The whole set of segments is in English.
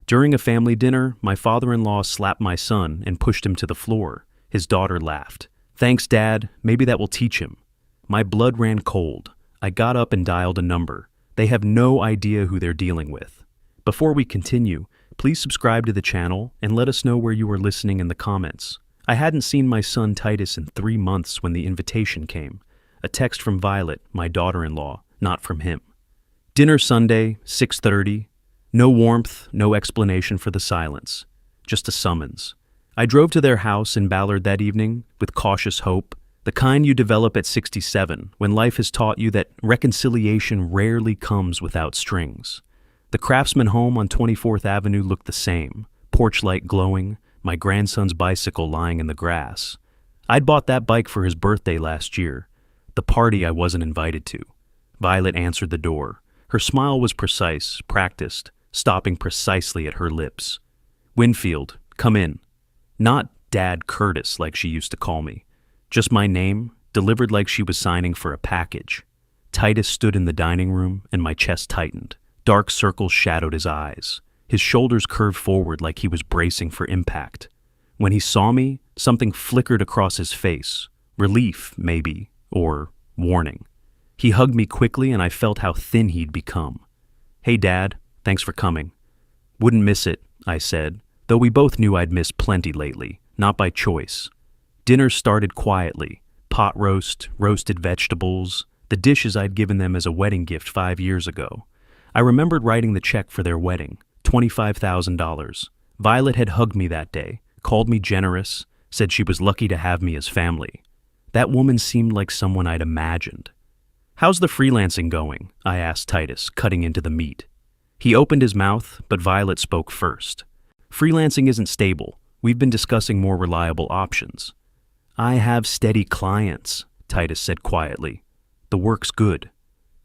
During a family dinner, my father-in-law slapped my son and pushed him to the floor. His daughter laughed. "Thanks, Dad. Maybe that will teach him." My blood ran cold. I got up and dialed a number. They have no idea who they're dealing with. Before we continue, please subscribe to the channel and let us know where you are listening in the comments. I hadn't seen my son Titus in 3 months when the invitation came. A text from Violet, my daughter-in-law, not from him. Dinner Sunday, 6:30. No warmth, no explanation for the silence. Just a summons. I drove to their house in Ballard that evening with cautious hope, the kind you develop at 67 when life has taught you that reconciliation rarely comes without strings. The Craftsman home on 24th Avenue looked the same, porch light glowing, my grandson's bicycle lying in the grass. I'd bought that bike for his birthday last year, the party I wasn't invited to. Violet answered the door. Her smile was precise, practiced, stopping precisely at her lips. "Winfield, come in." Not Dad Curtis like she used to call me. Just my name, delivered like she was signing for a package. Titus stood in the dining room and my chest tightened. Dark circles shadowed his eyes. His shoulders curved forward like he was bracing for impact. When he saw me, something flickered across his face. Relief, maybe, or warning. He hugged me quickly and I felt how thin he'd become. "Hey, Dad. Thanks for coming." "Wouldn't miss it," I said, though we both knew I'd missed plenty lately, not by choice. Dinner started quietly. Pot roast, roasted vegetables, the dishes I'd given them as a wedding gift 5 years ago. I remembered writing the check for their wedding, $25,000. Violet had hugged me that day, called me generous, said she was lucky to have me as family. That woman seemed like someone I'd imagined. "How's the freelancing going?" I asked Titus, cutting into the meat. He opened his mouth, but Violet spoke first. "Freelancing isn't stable. We've been discussing more reliable options." "I have steady clients," Titus said quietly. "The work's good."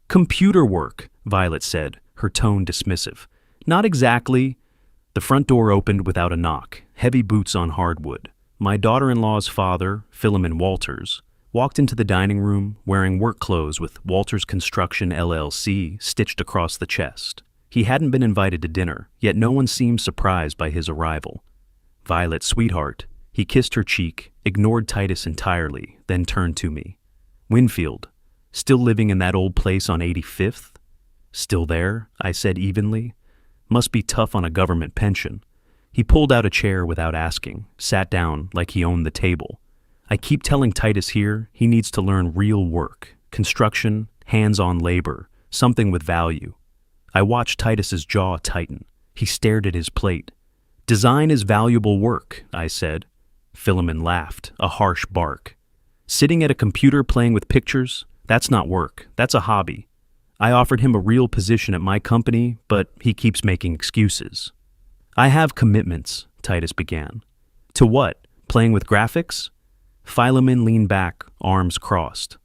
"Computer work," Violet said, her tone dismissive. "Not exactly." The front door opened without a knock, heavy boots on hardwood. My daughter-in-law's father, Philemon Walters, walked into the dining room wearing work clothes with Walters Construction LLC stitched across the chest. He hadn't been invited to dinner, yet no one seemed surprised by his arrival. "Violet, sweetheart." He kissed her cheek, ignored Titus entirely, then turned to me. "Winfield, still living in that old place on 85th? "Still there," I said evenly. "Must be tough on a government pension." He pulled out a chair without asking, sat down like he owned the table. "I keep telling Titus here he needs to learn real work, construction, hands-on labor, something with value." I watched Titus's jaw tighten. He stared at his plate. "Design is valuable work," I said. Philemon laughed, a harsh bark. "Sitting at a computer playing with pictures? That's not work. That's a hobby." I offered him a real position at my company, but he keeps making excuses. "I have commitments," Titus began. "To what? Playing with graphics?" Philemon leaned back, arms crossed.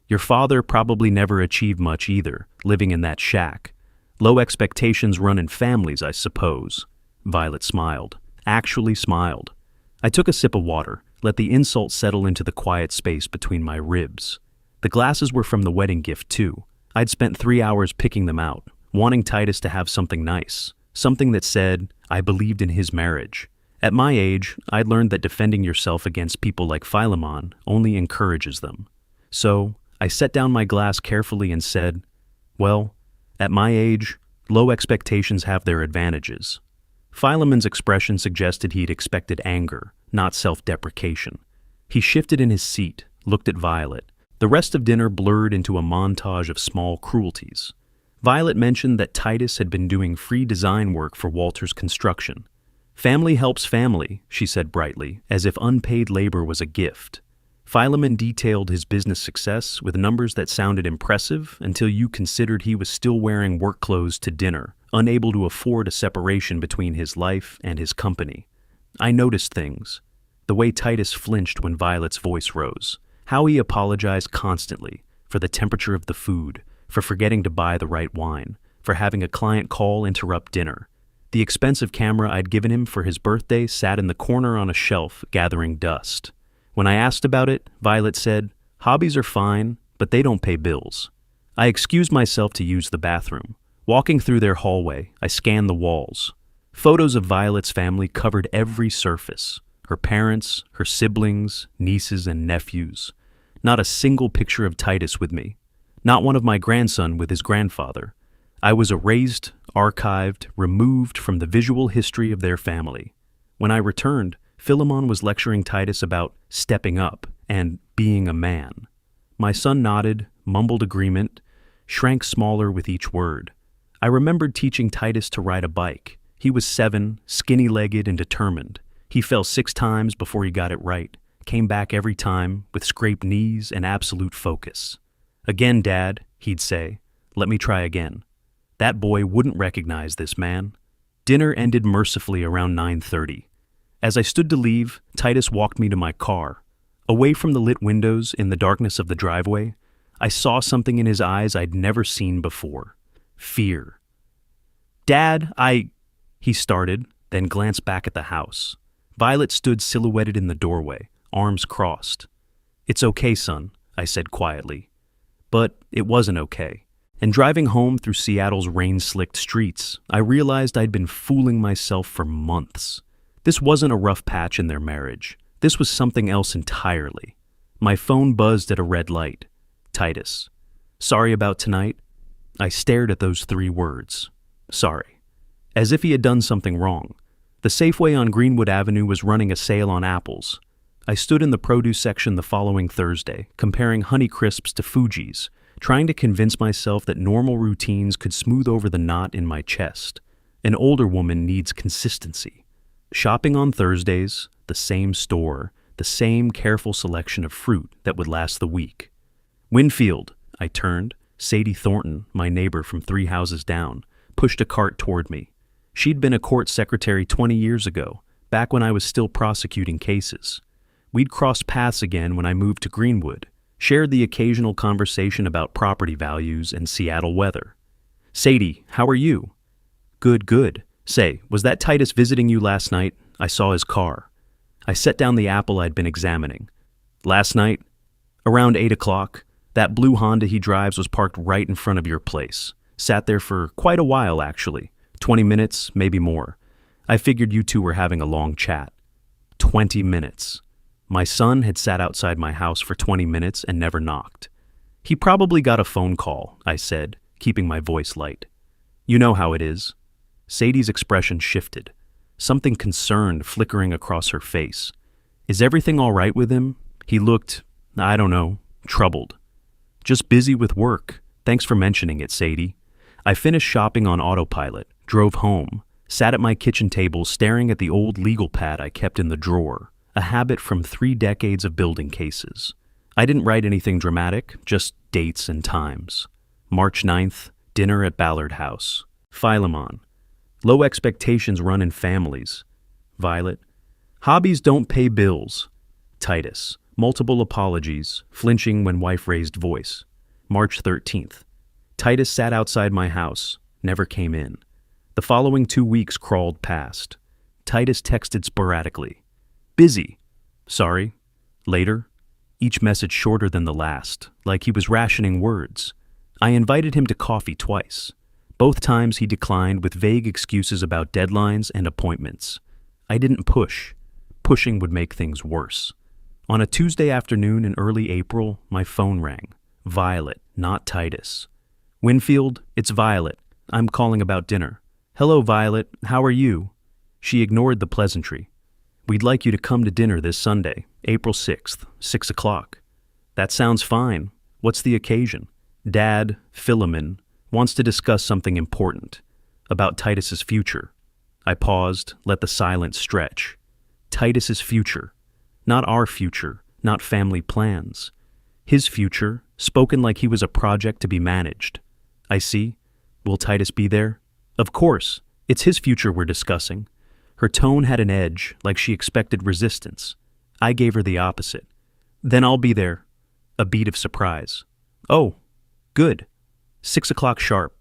"Your father probably never achieved much either, living in that shack. Low expectations run in families, I suppose." Violet smiled. Actually smiled. I took a sip of water, let the insult settle into the quiet space between my ribs. The glasses were from the wedding gift, too. I'd spent 3 hours picking them out, wanting Titus to have something nice, something that said, I believed in his marriage. At my age, I'd learned that defending yourself against people like Philemon only encourages them. So, I set down my glass carefully and said, "Well, at my age, low expectations have their advantages." Philemon's expression suggested he'd expected anger, not self-deprecation. He shifted in his seat, looked at Violet. The rest of dinner blurred into a montage of small cruelties. Violet mentioned that Titus had been doing free design work for Walters Construction. "Family helps family," she said brightly, as if unpaid labor was a gift. Philemon detailed his business success with numbers that sounded impressive until you considered he was still wearing work clothes to dinner, unable to afford a separation between his life and his company. I noticed things. The way Titus flinched when Violet's voice rose. How he apologized constantly for the temperature of the food, for forgetting to buy the right wine, for having a client call interrupt dinner. The expensive camera I'd given him for his birthday sat in the corner on a shelf, gathering dust. When I asked about it, Violet said, "Hobbies are fine, but they don't pay bills." I excused myself to use the bathroom. Walking through their hallway, I scanned the walls. Photos of Violet's family covered every surface. Her parents, her siblings, nieces, and nephews. Not a single picture of Titus with me. Not one of my grandson with his grandfather. I was erased, archived, removed from the visual history of their family. When I returned, Philemon was lecturing Titus about stepping up and being a man. My son nodded, mumbled agreement, shrank smaller with each word. I remembered teaching Titus to ride a bike. He was 7, skinny-legged and determined. He fell 6 times before he got it right, came back every time with scraped knees and absolute focus. "Again, Dad," he'd say. "Let me try again." That boy wouldn't recognize this man. Dinner ended mercifully around 9:30. As I stood to leave, Titus walked me to my car. Away from the lit windows in the darkness of the driveway, I saw something in his eyes I'd never seen before. Fear. "Dad, he started, then glanced back at the house. Violet stood silhouetted in the doorway, arms crossed. "It's okay, son," I said quietly. But it wasn't okay. And driving home through Seattle's rain-slicked streets, I realized I'd been fooling myself for months. This wasn't a rough patch in their marriage. This was something else entirely. My phone buzzed at a red light. Titus. "Sorry about tonight?" I stared at those 3 words. Sorry. As if he had done something wrong. The Safeway on Greenwood Avenue was running a sale on apples. I stood in the produce section the following Thursday, comparing Honeycrisps to Fuji's, trying to convince myself that normal routines could smooth over the knot in my chest. An older woman needs consistency. Shopping on Thursdays, the same store, the same careful selection of fruit that would last the week. "Winfield," I turned. Sadie Thornton, my neighbor from 3 houses down, pushed a cart toward me. She'd been a court secretary 20 years ago, back when I was still prosecuting cases. We'd crossed paths again when I moved to Greenwood, shared the occasional conversation about property values and Seattle weather. "Sadie, how are you?" Good. Say, was that Titus visiting you last night? I saw his car." I set down the apple I'd been examining. "Last night? Around 8 o'clock. That blue Honda he drives was parked right in front of your place. Sat there for quite a while, actually. 20 minutes, maybe more. I figured you two were having a long chat." 20 minutes. My son had sat outside my house for 20 minutes and never knocked. "He probably got a phone call," I said, keeping my voice light. "You know how it is." Sadie's expression shifted, something concerned flickering across her face. "Is everything all right with him?" He looked, I don't know, troubled. "Just busy with work. Thanks for mentioning it, Sadie." I finished shopping on autopilot, drove home, sat at my kitchen table staring at the old legal pad I kept in the drawer, a habit from 3 decades of building cases. I didn't write anything dramatic, just dates and times. March 9th, dinner at Ballard House. Philemon. Low expectations run in families. Violet. Hobbies don't pay bills. Titus. Multiple apologies, flinching when wife raised voice. March 13th. Titus sat outside my house, never came in. The following 2 weeks crawled past. Titus texted sporadically. "Busy." "Sorry." Later. Each message shorter than the last, like he was rationing words. I invited him to coffee twice. Both times he declined with vague excuses about deadlines and appointments. I didn't push. Pushing would make things worse. On a Tuesday afternoon in early April, my phone rang. Violet, not Titus. "Winfield, it's Violet. I'm calling about dinner." "Hello, Violet. How are you?" She ignored the pleasantry. "We'd like you to come to dinner this Sunday, April 6th, 6 o'clock. "That sounds fine. What's the occasion?" "Dad, Philemon, wants to discuss something important. About Titus's future." I paused, let the silence stretch. Titus's future. Not our future, not family plans. His future, spoken like he was a project to be managed. "I see. Will Titus be there?" "Of course. It's his future we're discussing." Her tone had an edge, like she expected resistance. I gave her the opposite. "Then I'll be there." A beat of surprise. "Oh, good. 6 o'clock sharp."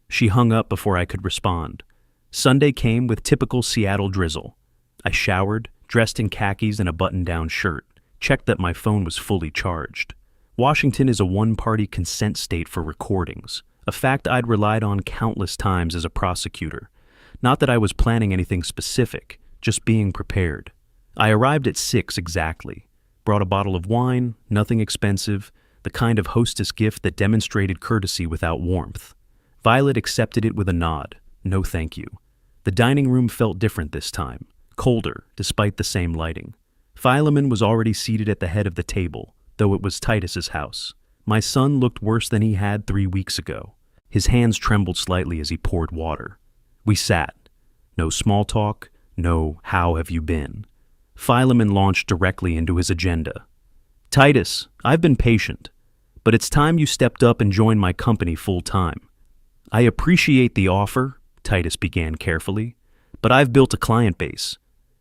She hung up before I could respond. Sunday came with typical Seattle drizzle. I showered, dressed in khakis and a button-down shirt, checked that my phone was fully charged. Washington is a one-party consent state for recordings, a fact I'd relied on countless times as a prosecutor. Not that I was planning anything specific, just being prepared. I arrived at 6 exactly. Brought a bottle of wine, nothing expensive, the kind of hostess gift that demonstrated courtesy without warmth. Violet accepted it with a nod. No thank you. The dining room felt different this time, colder, despite the same lighting. Philemon was already seated at the head of the table, though it was Titus's house. My son looked worse than he had 3 weeks ago. His hands trembled slightly as he poured water. We sat. No small talk, no "how have you been?" Philemon launched directly into his agenda. Titus, I've been patient, but it's time you stepped up and joined my company full time. I appreciate the offer, Titus began carefully, but I've built a client base.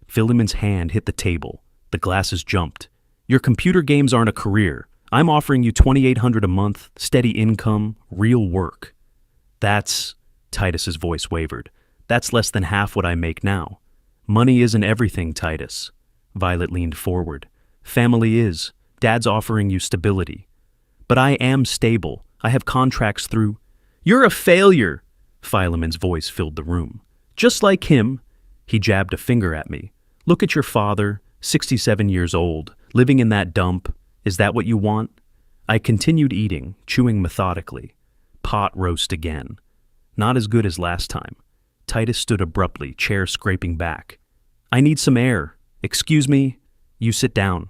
Philemon's hand hit the table. The glasses jumped. Your computer games aren't a career. I'm offering you $2,800 a month, steady income, real work. Titus's voice wavered. That's less than half what I make now. Money isn't everything, Titus. Violet leaned forward. Family is. Dad's offering you stability. But I am stable. I have contracts through. You're a failure, Philemon's voice filled the room. Just like him. He jabbed a finger at me. Look at your father, 67 years old, living in that dump. Is that what you want? I continued eating, chewing methodically. Pot roast again. Not as good as last time. Titus stood abruptly, chair scraping back. I need some air. Excuse me? You sit down.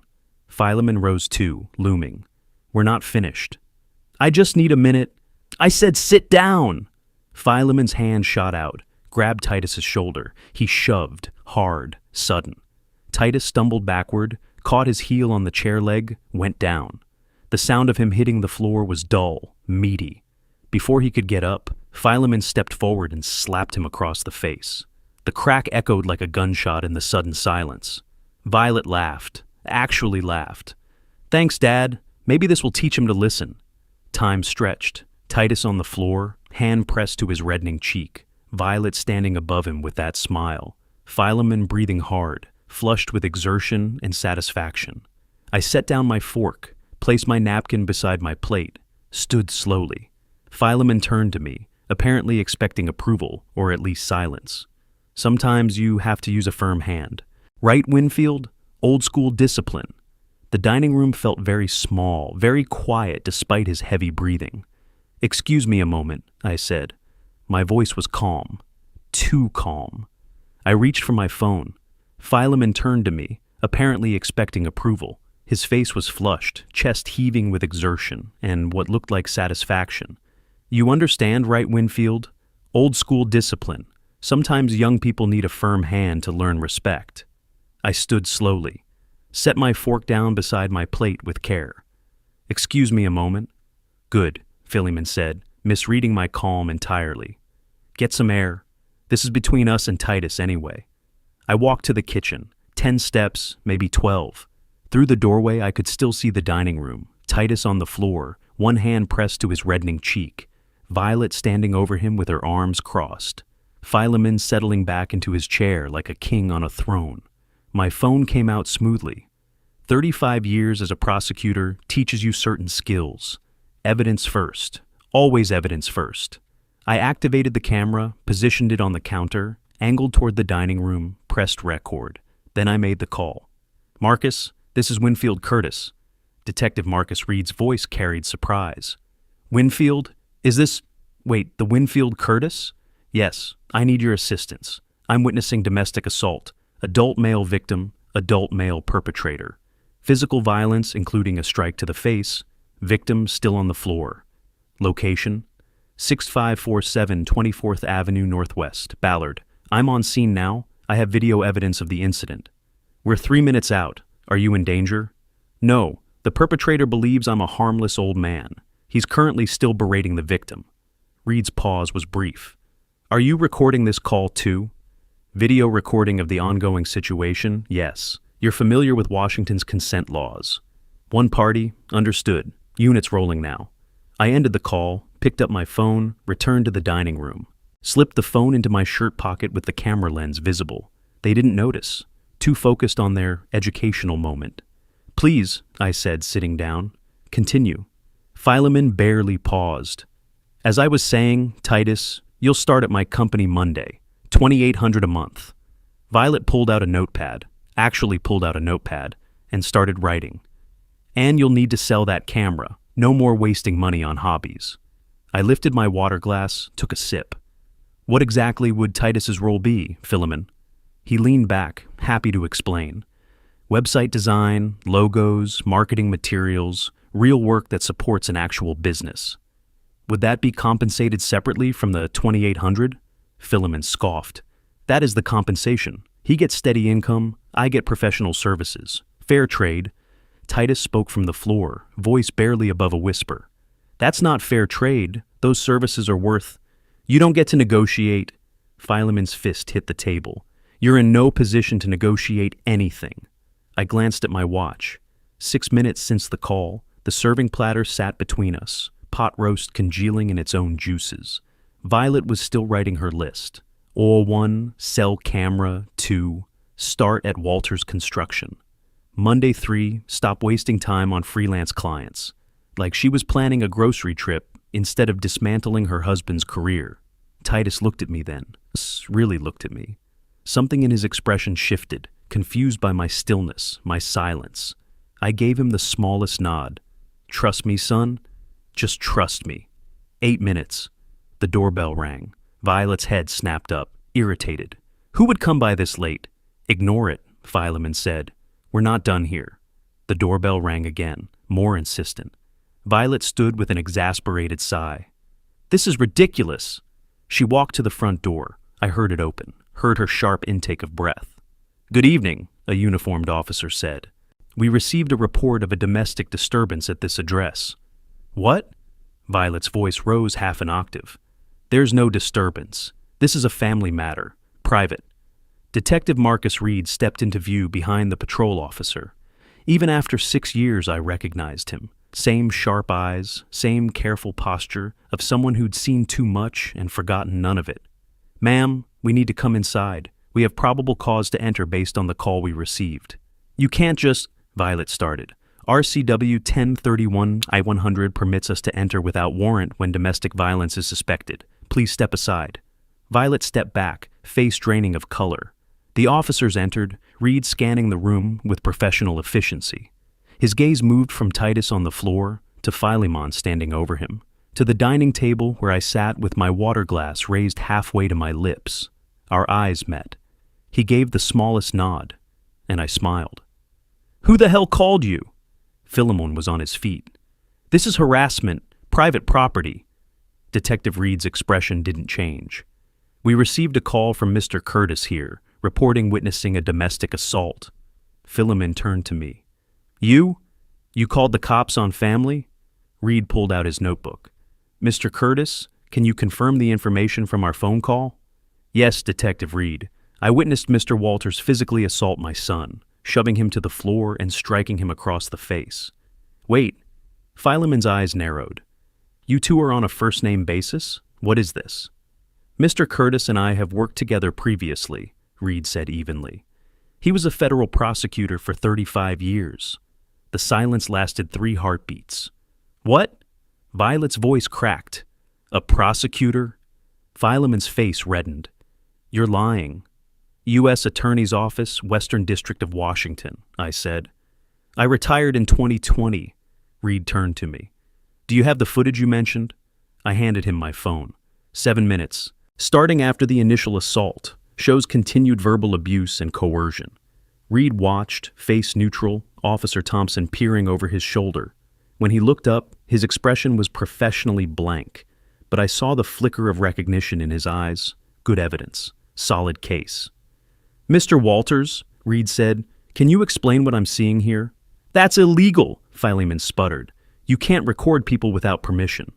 Philemon rose too, looming. We're not finished. I just need a minute. I said sit down! Philemon's hand shot out, grabbed Titus's shoulder. He shoved, hard, sudden. Titus stumbled backward, caught his heel on the chair leg, went down. The sound of him hitting the floor was dull, meaty. Before he could get up, Philemon stepped forward and slapped him across the face. The crack echoed like a gunshot in the sudden silence. Violet laughed, actually laughed. Thanks, Dad. Maybe this will teach him to listen. Time stretched. Titus on the floor, hand pressed to his reddening cheek. Violet standing above him with that smile. Philemon breathing hard, flushed with exertion and satisfaction. I set down my fork, placed my napkin beside my plate, stood slowly. Philemon turned to me, apparently expecting approval, or at least silence. Sometimes you have to use a firm hand. Right, Winfield? Old school discipline. The dining room felt very small, very quiet despite his heavy breathing. Excuse me a moment, I said. My voice was calm. Too calm. I reached for my phone. Philemon turned to me, apparently expecting approval. His face was flushed, chest heaving with exertion and what looked like satisfaction. You understand, right, Winfield? Old school discipline. Sometimes young people need a firm hand to learn respect. I stood slowly, set my fork down beside my plate with care. Excuse me a moment. Good, Philemon said, misreading my calm entirely. Get some air. This is between us and Titus anyway. I walked to the kitchen, 10 steps, maybe 12. Through the doorway I could still see the dining room, Titus on the floor, one hand pressed to his reddening cheek, Violet standing over him with her arms crossed, Philemon settling back into his chair like a king on a throne. My phone came out smoothly. 35 years as a prosecutor teaches you certain skills. Evidence first. Always evidence first. I activated the camera, positioned it on the counter, angled toward the dining room, pressed record. Then I made the call. Marcus, this is Winfield Curtis. Detective Marcus Reed's voice carried surprise. Winfield? Is this... Wait, the Winfield Curtis? Yes, I need your assistance. I'm witnessing domestic assault. Adult male victim, adult male perpetrator. Physical violence, including a strike to the face. Victim still on the floor. Location? 6547 24th Avenue Northwest, Ballard. I'm on scene now. I have video evidence of the incident. We're 3 minutes out. Are you in danger? No. The perpetrator believes I'm a harmless old man. He's currently still berating the victim. Reed's pause was brief. Are you recording this call too? Video recording of the ongoing situation? Yes. You're familiar with Washington's consent laws. One party? Understood. Units rolling now. I ended the call, picked up my phone, returned to the dining room. Slipped the phone into my shirt pocket with the camera lens visible. They didn't notice. Too focused on their educational moment. Please, I said, sitting down. Continue. Philemon barely paused. As I was saying, Titus, you'll start at my company Monday. $2,800 a month. Violet actually pulled out a notepad, and started writing. And you'll need to sell that camera. No more wasting money on hobbies. I lifted my water glass, took a sip. What exactly would Titus's role be, Philemon? He leaned back, happy to explain. Website design, logos, marketing materials, real work that supports an actual business. Would that be compensated separately from the $2,800? Philemon scoffed. That is the compensation. He gets steady income, I get professional services. Fair trade. Titus spoke from the floor, voice barely above a whisper. That's not fair trade. Those services are worth... You don't get to negotiate. Philemon's fist hit the table. You're in no position to negotiate anything. I glanced at my watch. 6 minutes since the call, the serving platter sat between us, pot roast congealing in its own juices. Violet was still writing her list. Oil 1, sell camera 2, start at Walters Construction. Monday 3, stop wasting time on freelance clients. Like she was planning a grocery trip instead of dismantling her husband's career. Titus looked at me then. Really looked at me. Something in his expression shifted, confused by my stillness, my silence. I gave him the smallest nod. Trust me, son? Just trust me. 8 minutes. The doorbell rang. Violet's head snapped up, irritated. Who would come by this late? Ignore it, Philemon said. We're not done here. The doorbell rang again, more insistent. Violet stood with an exasperated sigh. This is ridiculous. She walked to the front door. I heard it open, heard her sharp intake of breath. Good evening, a uniformed officer said. We received a report of a domestic disturbance at this address. What? Violet's voice rose half an octave. There's no disturbance. This is a family matter, private. Detective Marcus Reed stepped into view behind the patrol officer. Even after 6 years, I recognized him. Same sharp eyes, same careful posture of someone who'd seen too much and forgotten none of it. Ma'am, we need to come inside. We have probable cause to enter based on the call we received. You can't just... Violet started. RCW 1031 I-100 permits us to enter without warrant when domestic violence is suspected. Please step aside. Violet stepped back, face draining of color. The officers entered, Reed scanning the room with professional efficiency. His gaze moved from Titus on the floor to Philemon standing over him, to the dining table where I sat with my water glass raised halfway to my lips. Our eyes met. He gave the smallest nod, and I smiled. Who the hell called you? Philemon was on his feet. This is harassment, private property. Detective Reed's expression didn't change. We received a call from Mr. Curtis here, reporting witnessing a domestic assault. Philemon turned to me. You? You called the cops on family? Reed pulled out his notebook. Mr. Curtis, can you confirm the information from our phone call? Yes, Detective Reed. I witnessed Mr. Walters physically assault my son, shoving him to the floor and striking him across the face. Wait. Philemon's eyes narrowed. You two are on a first-name basis? What is this? Mr. Curtis and I have worked together previously, Reed said evenly. He was a federal prosecutor for 35 years. The silence lasted 3 heartbeats. What? Violet's voice cracked. A prosecutor? Philemon's face reddened. You're lying. U.S. Attorney's Office, Western District of Washington, I said. I retired in 2020. Reed turned to me. Do you have the footage you mentioned? I handed him my phone. 7 minutes. Starting after the initial assault, shows continued verbal abuse and coercion. Reed watched, face neutral, Officer Thompson peering over his shoulder. When he looked up, his expression was professionally blank, but I saw the flicker of recognition in his eyes. Good evidence. Solid case. Mr. Walters, Reed said, can you explain what I'm seeing here? That's illegal, Philemon sputtered. You can't record people without permission.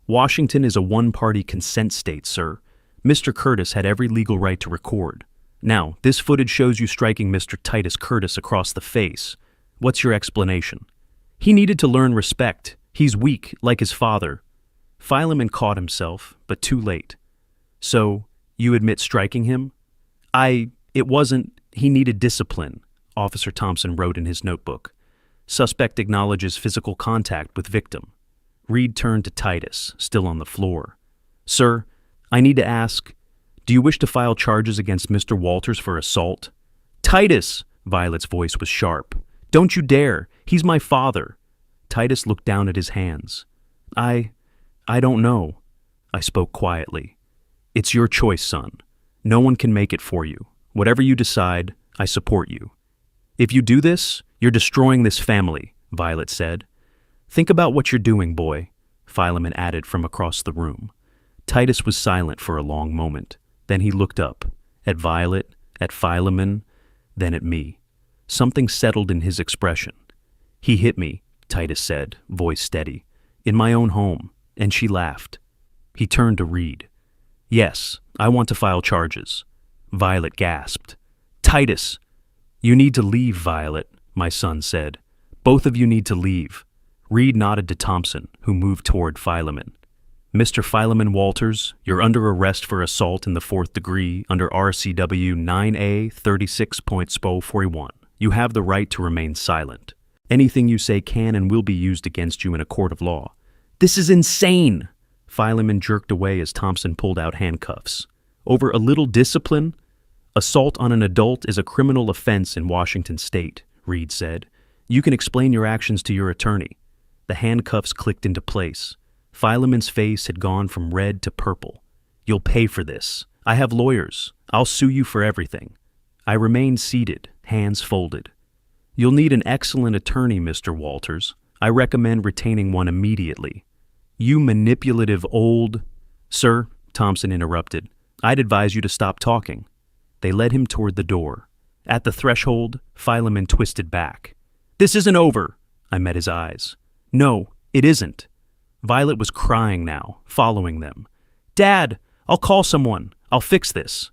Washington is a one-party consent state, sir. Mr. Curtis had every legal right to record. Now, this footage shows you striking Mr. Titus Curtis across the face. What's your explanation? He needed to learn respect. He's weak, like his father. Philemon caught himself, but too late. So, you admit striking him? He needed discipline, Officer Thompson wrote in his notebook. Suspect acknowledges physical contact with victim. Reed turned to Titus, still on the floor. Sir, I need to ask, Do you wish to file charges against Mr. Walters for assault? Titus! Violet's voice was sharp. Don't you dare! He's my father! Titus looked down at his hands. I don't know. I spoke quietly. It's your choice, son. No one can make it for you. Whatever you decide, I support you. If you do this, you're destroying this family, Violet said. Think about what you're doing, boy, Philemon added from across the room. Titus was silent for a long moment. Then he looked up, at Violet, at Philemon, then at me. Something settled in his expression. He hit me, Titus said, voice steady, in my own home, and she laughed. He turned to Reed. Yes, I want to file charges. Violet gasped. Titus! You need to leave, Violet, my son said. Both of you need to leave. Reed nodded to Thompson, who moved toward Philemon. Mr. Philemon Walters, you're under arrest for assault in the 4th degree under RCW 9A 36.41. You have the right to remain silent. Anything you say can and will be used against you in a court of law. This is insane! Philemon jerked away as Thompson pulled out handcuffs. Over a little discipline? Assault on an adult is a criminal offense in Washington state, Reed said. You can explain your actions to your attorney. The handcuffs clicked into place. Philemon's face had gone from red to purple. You'll pay for this. I have lawyers. I'll sue you for everything. I remained seated, hands folded. You'll need an excellent attorney, Mr. Walters. I recommend retaining one immediately. You manipulative old... Sir, Thompson interrupted. I'd advise you to stop talking. They led him toward the door. At the threshold, Philemon twisted back. This isn't over, I met his eyes. No, it isn't. Violet was crying now, following them. Dad, I'll call someone. I'll fix this.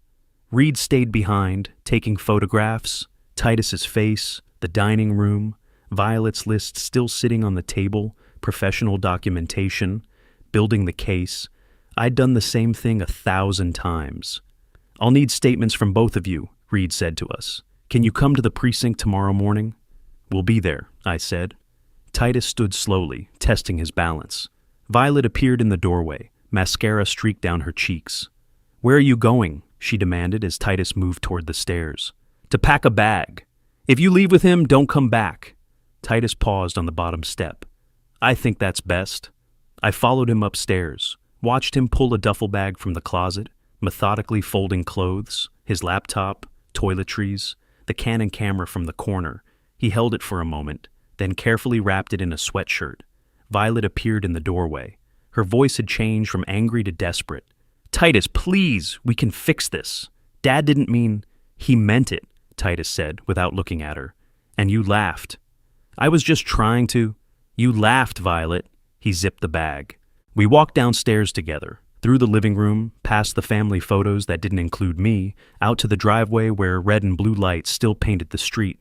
Reed stayed behind, taking photographs, Titus's face, the dining room, Violet's list still sitting on the table, professional documentation, building the case. I'd done the same thing 1,000 times. I'll need statements from both of you, Reed said to us. Can you come to the precinct tomorrow morning? We'll be there, I said. Titus stood slowly, testing his balance. Violet appeared in the doorway, mascara streaked down her cheeks. Where are you going? She demanded as Titus moved toward the stairs. To pack a bag. If you leave with him, don't come back. Titus paused on the bottom step. I think that's best. I followed him upstairs, watched him pull a duffel bag from the closet, methodically folding clothes, his laptop, toiletries, the Canon camera from the corner. He held it for a moment, then carefully wrapped it in a sweatshirt. Violet appeared in the doorway. Her voice had changed from angry to desperate. Titus, please, we can fix this. Dad didn't mean... He meant it, Titus said, without looking at her. And you laughed. I was just trying to... You laughed, Violet. He zipped the bag. We walked downstairs together, through the living room, past the family photos that didn't include me, out to the driveway where red and blue lights still painted the street.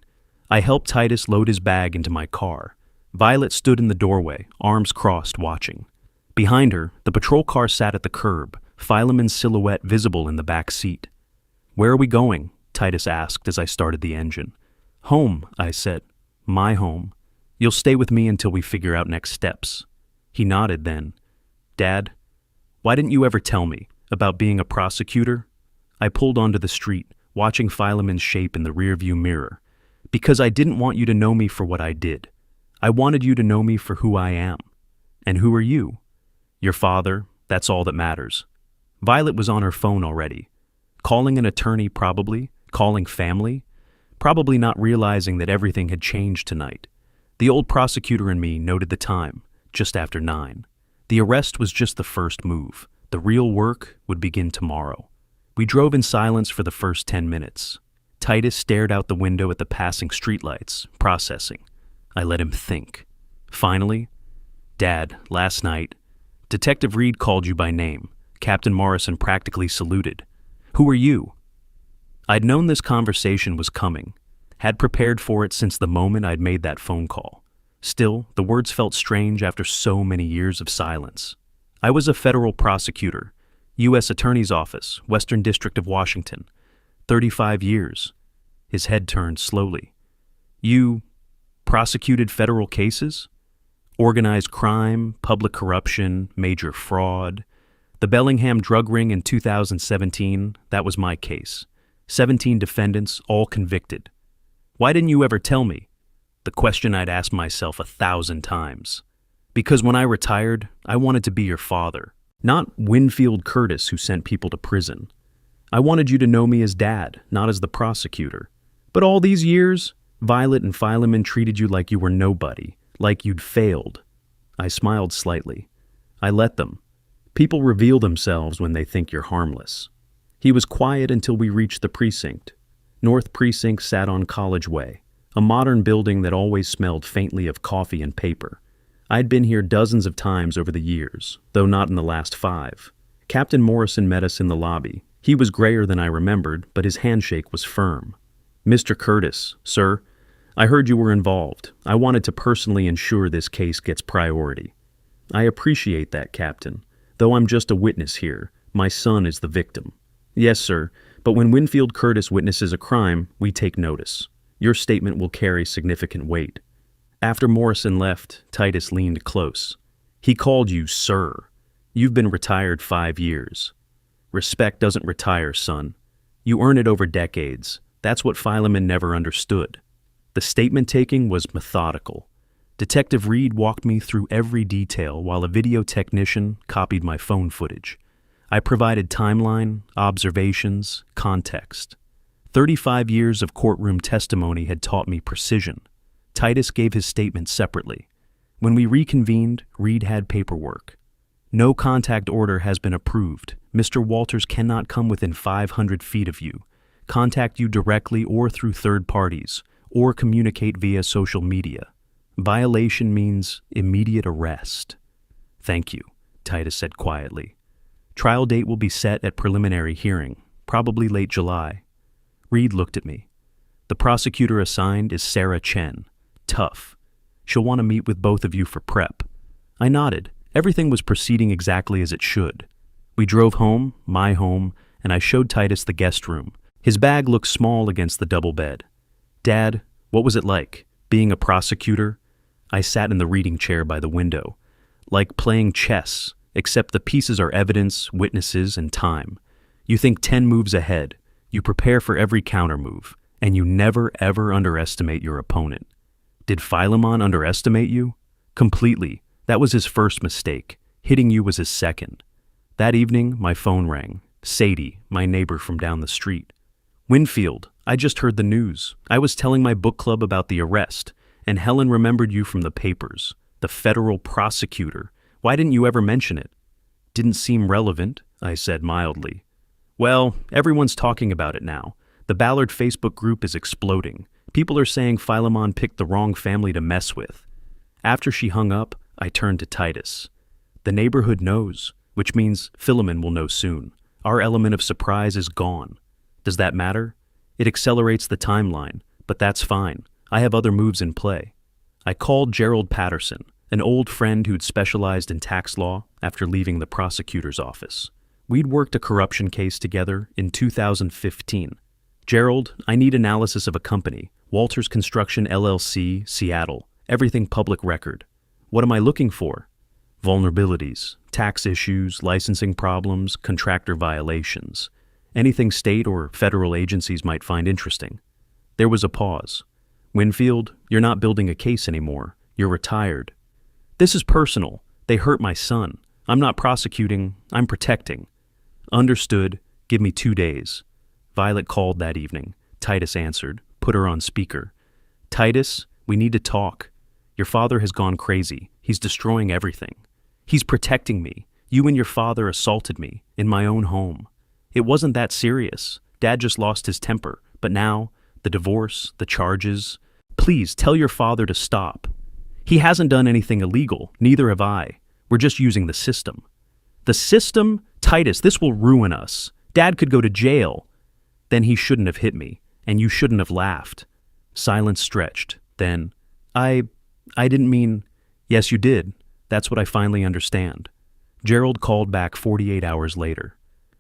I helped Titus load his bag into my car. Violet stood in the doorway, arms crossed, watching. Behind her, the patrol car sat at the curb, Philemon's silhouette visible in the back seat. Where are we going? Titus asked as I started the engine. Home, I said. My home. You'll stay with me until we figure out next steps. He nodded then. Dad, why didn't you ever tell me about being a prosecutor? I pulled onto the street, watching Philemon's shape in the rearview mirror. Because I didn't want you to know me for what I did. I wanted you to know me for who I am. And who are you? Your father, that's all that matters. Violet was on her phone already. Calling an attorney probably, calling family, probably not realizing that everything had changed tonight. The old prosecutor in me noted the time, just after 9. The arrest was just the first move. The real work would begin tomorrow. We drove in silence for the first 10 minutes. Titus stared out the window at the passing streetlights, processing. I let him think. Finally, Dad, last night, Detective Reed called you by name. Captain Morrison practically saluted. Who are you? I'd known this conversation was coming, had prepared for it since the moment I'd made that phone call. Still, the words felt strange after so many years of silence. I was a federal prosecutor, U.S. Attorney's Office, Western District of Washington. 35 years. His head turned slowly. You prosecuted federal cases? Organized crime, public corruption, major fraud. The Bellingham drug ring in 2017, that was my case. 17 defendants, all convicted. Why didn't you ever tell me? The question I'd asked myself 1,000 times. Because when I retired, I wanted to be your father. Not Winfield Curtis, who sent people to prison. I wanted you to know me as Dad, not as the prosecutor. But all these years, Violet and Philemon treated you like you were nobody, like you'd failed. I smiled slightly. I let them. People reveal themselves when they think you're harmless. He was quiet until we reached the precinct. North Precinct sat on College Way, a modern building that always smelled faintly of coffee and paper. I'd been here dozens of times over the years, though not in the last 5. Captain Morrison met us in the lobby. He was grayer than I remembered, but his handshake was firm. Mr. Curtis, sir, I heard you were involved. I wanted to personally ensure this case gets priority. I appreciate that, Captain. Though I'm just a witness here, my son is the victim. Yes, sir, but when Winfield Curtis witnesses a crime, we take notice. Your statement will carry significant weight. After Morrison left, Titus leaned close. He called you sir. You've been retired 5 years. Respect doesn't retire, son. You earn it over decades. That's what Philemon never understood. The statement-taking was methodical. Detective Reed walked me through every detail while a video technician copied my phone footage. I provided timeline, observations, context. 35 years of courtroom testimony had taught me precision. Titus gave his statement separately. When we reconvened, Reed had paperwork. No contact order has been approved. Mr. Walters cannot come within 500 feet of you, contact you directly or through third parties, or communicate via social media. Violation means immediate arrest. Thank you, Titus said quietly. Trial date will be set at preliminary hearing, probably late July. Reed looked at me. The prosecutor assigned is Sarah Chen. Tough. She'll want to meet with both of you for prep. I nodded. Everything was proceeding exactly as it should. We drove home, my home, and I showed Titus the guest room. His bag looked small against the double bed. Dad, what was it like, being a prosecutor? I sat in the reading chair by the window. Like playing chess, except the pieces are evidence, witnesses, and time. You think 10 moves ahead. You prepare for every countermove, and you never ever underestimate your opponent. Did Philemon underestimate you? Completely. That was his first mistake. Hitting you was his second. That evening, my phone rang. Sadie, my neighbor from down the street. Winfield, I just heard the news. I was telling my book club about the arrest, and Helen remembered you from the papers. The federal prosecutor. Why didn't you ever mention it? Didn't seem relevant, I said mildly. Well, everyone's talking about it now. The Ballard Facebook group is exploding. People are saying Philemon picked the wrong family to mess with. After she hung up, I turned to Titus. The neighborhood knows, which means Philemon will know soon. Our element of surprise is gone. Does that matter? It accelerates the timeline, but that's fine. I have other moves in play. I called Gerald Patterson, an old friend who'd specialized in tax law after leaving the prosecutor's office. We'd worked a corruption case together in 2015. Gerald, I need analysis of a company, Walters Construction LLC, Seattle, everything public record. What am I looking for? Vulnerabilities, tax issues, licensing problems, contractor violations. Anything state or federal agencies might find interesting. There was a pause. Winfield, you're not building a case anymore. You're retired. This is personal. They hurt my son. I'm not prosecuting, I'm protecting. Understood. Give me 2 days. Violet called that evening. Titus answered. Put her on speaker. Titus, we need to talk. Your father has gone crazy. He's destroying everything. He's protecting me. You and your father assaulted me in my own home. It wasn't that serious. Dad just lost his temper. But now, the divorce, the charges. Please tell your father to stop. He hasn't done anything illegal. Neither have I. We're just using the system. The system? Titus, this will ruin us. Dad could go to jail. Then he shouldn't have hit me, and you shouldn't have laughed. Silence stretched. Then, I didn't mean... Yes, you did. That's what I finally understand. Gerald called back 48 hours later.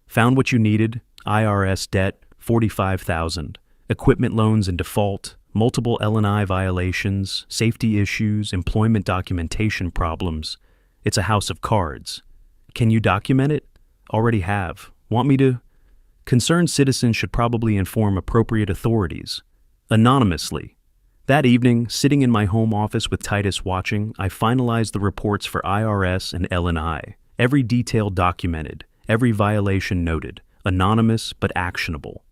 Found what you needed. IRS debt, $45,000. Equipment loans in default. Multiple L&I violations. Safety issues. Employment documentation problems. It's a house of cards. Can you document it? Already have. Want me to? Concerned citizens should probably inform appropriate authorities. Anonymously. That evening, sitting in my home office with Titus watching, I finalized the reports for IRS and L&I. Every detail documented, every violation noted, anonymous but actionable.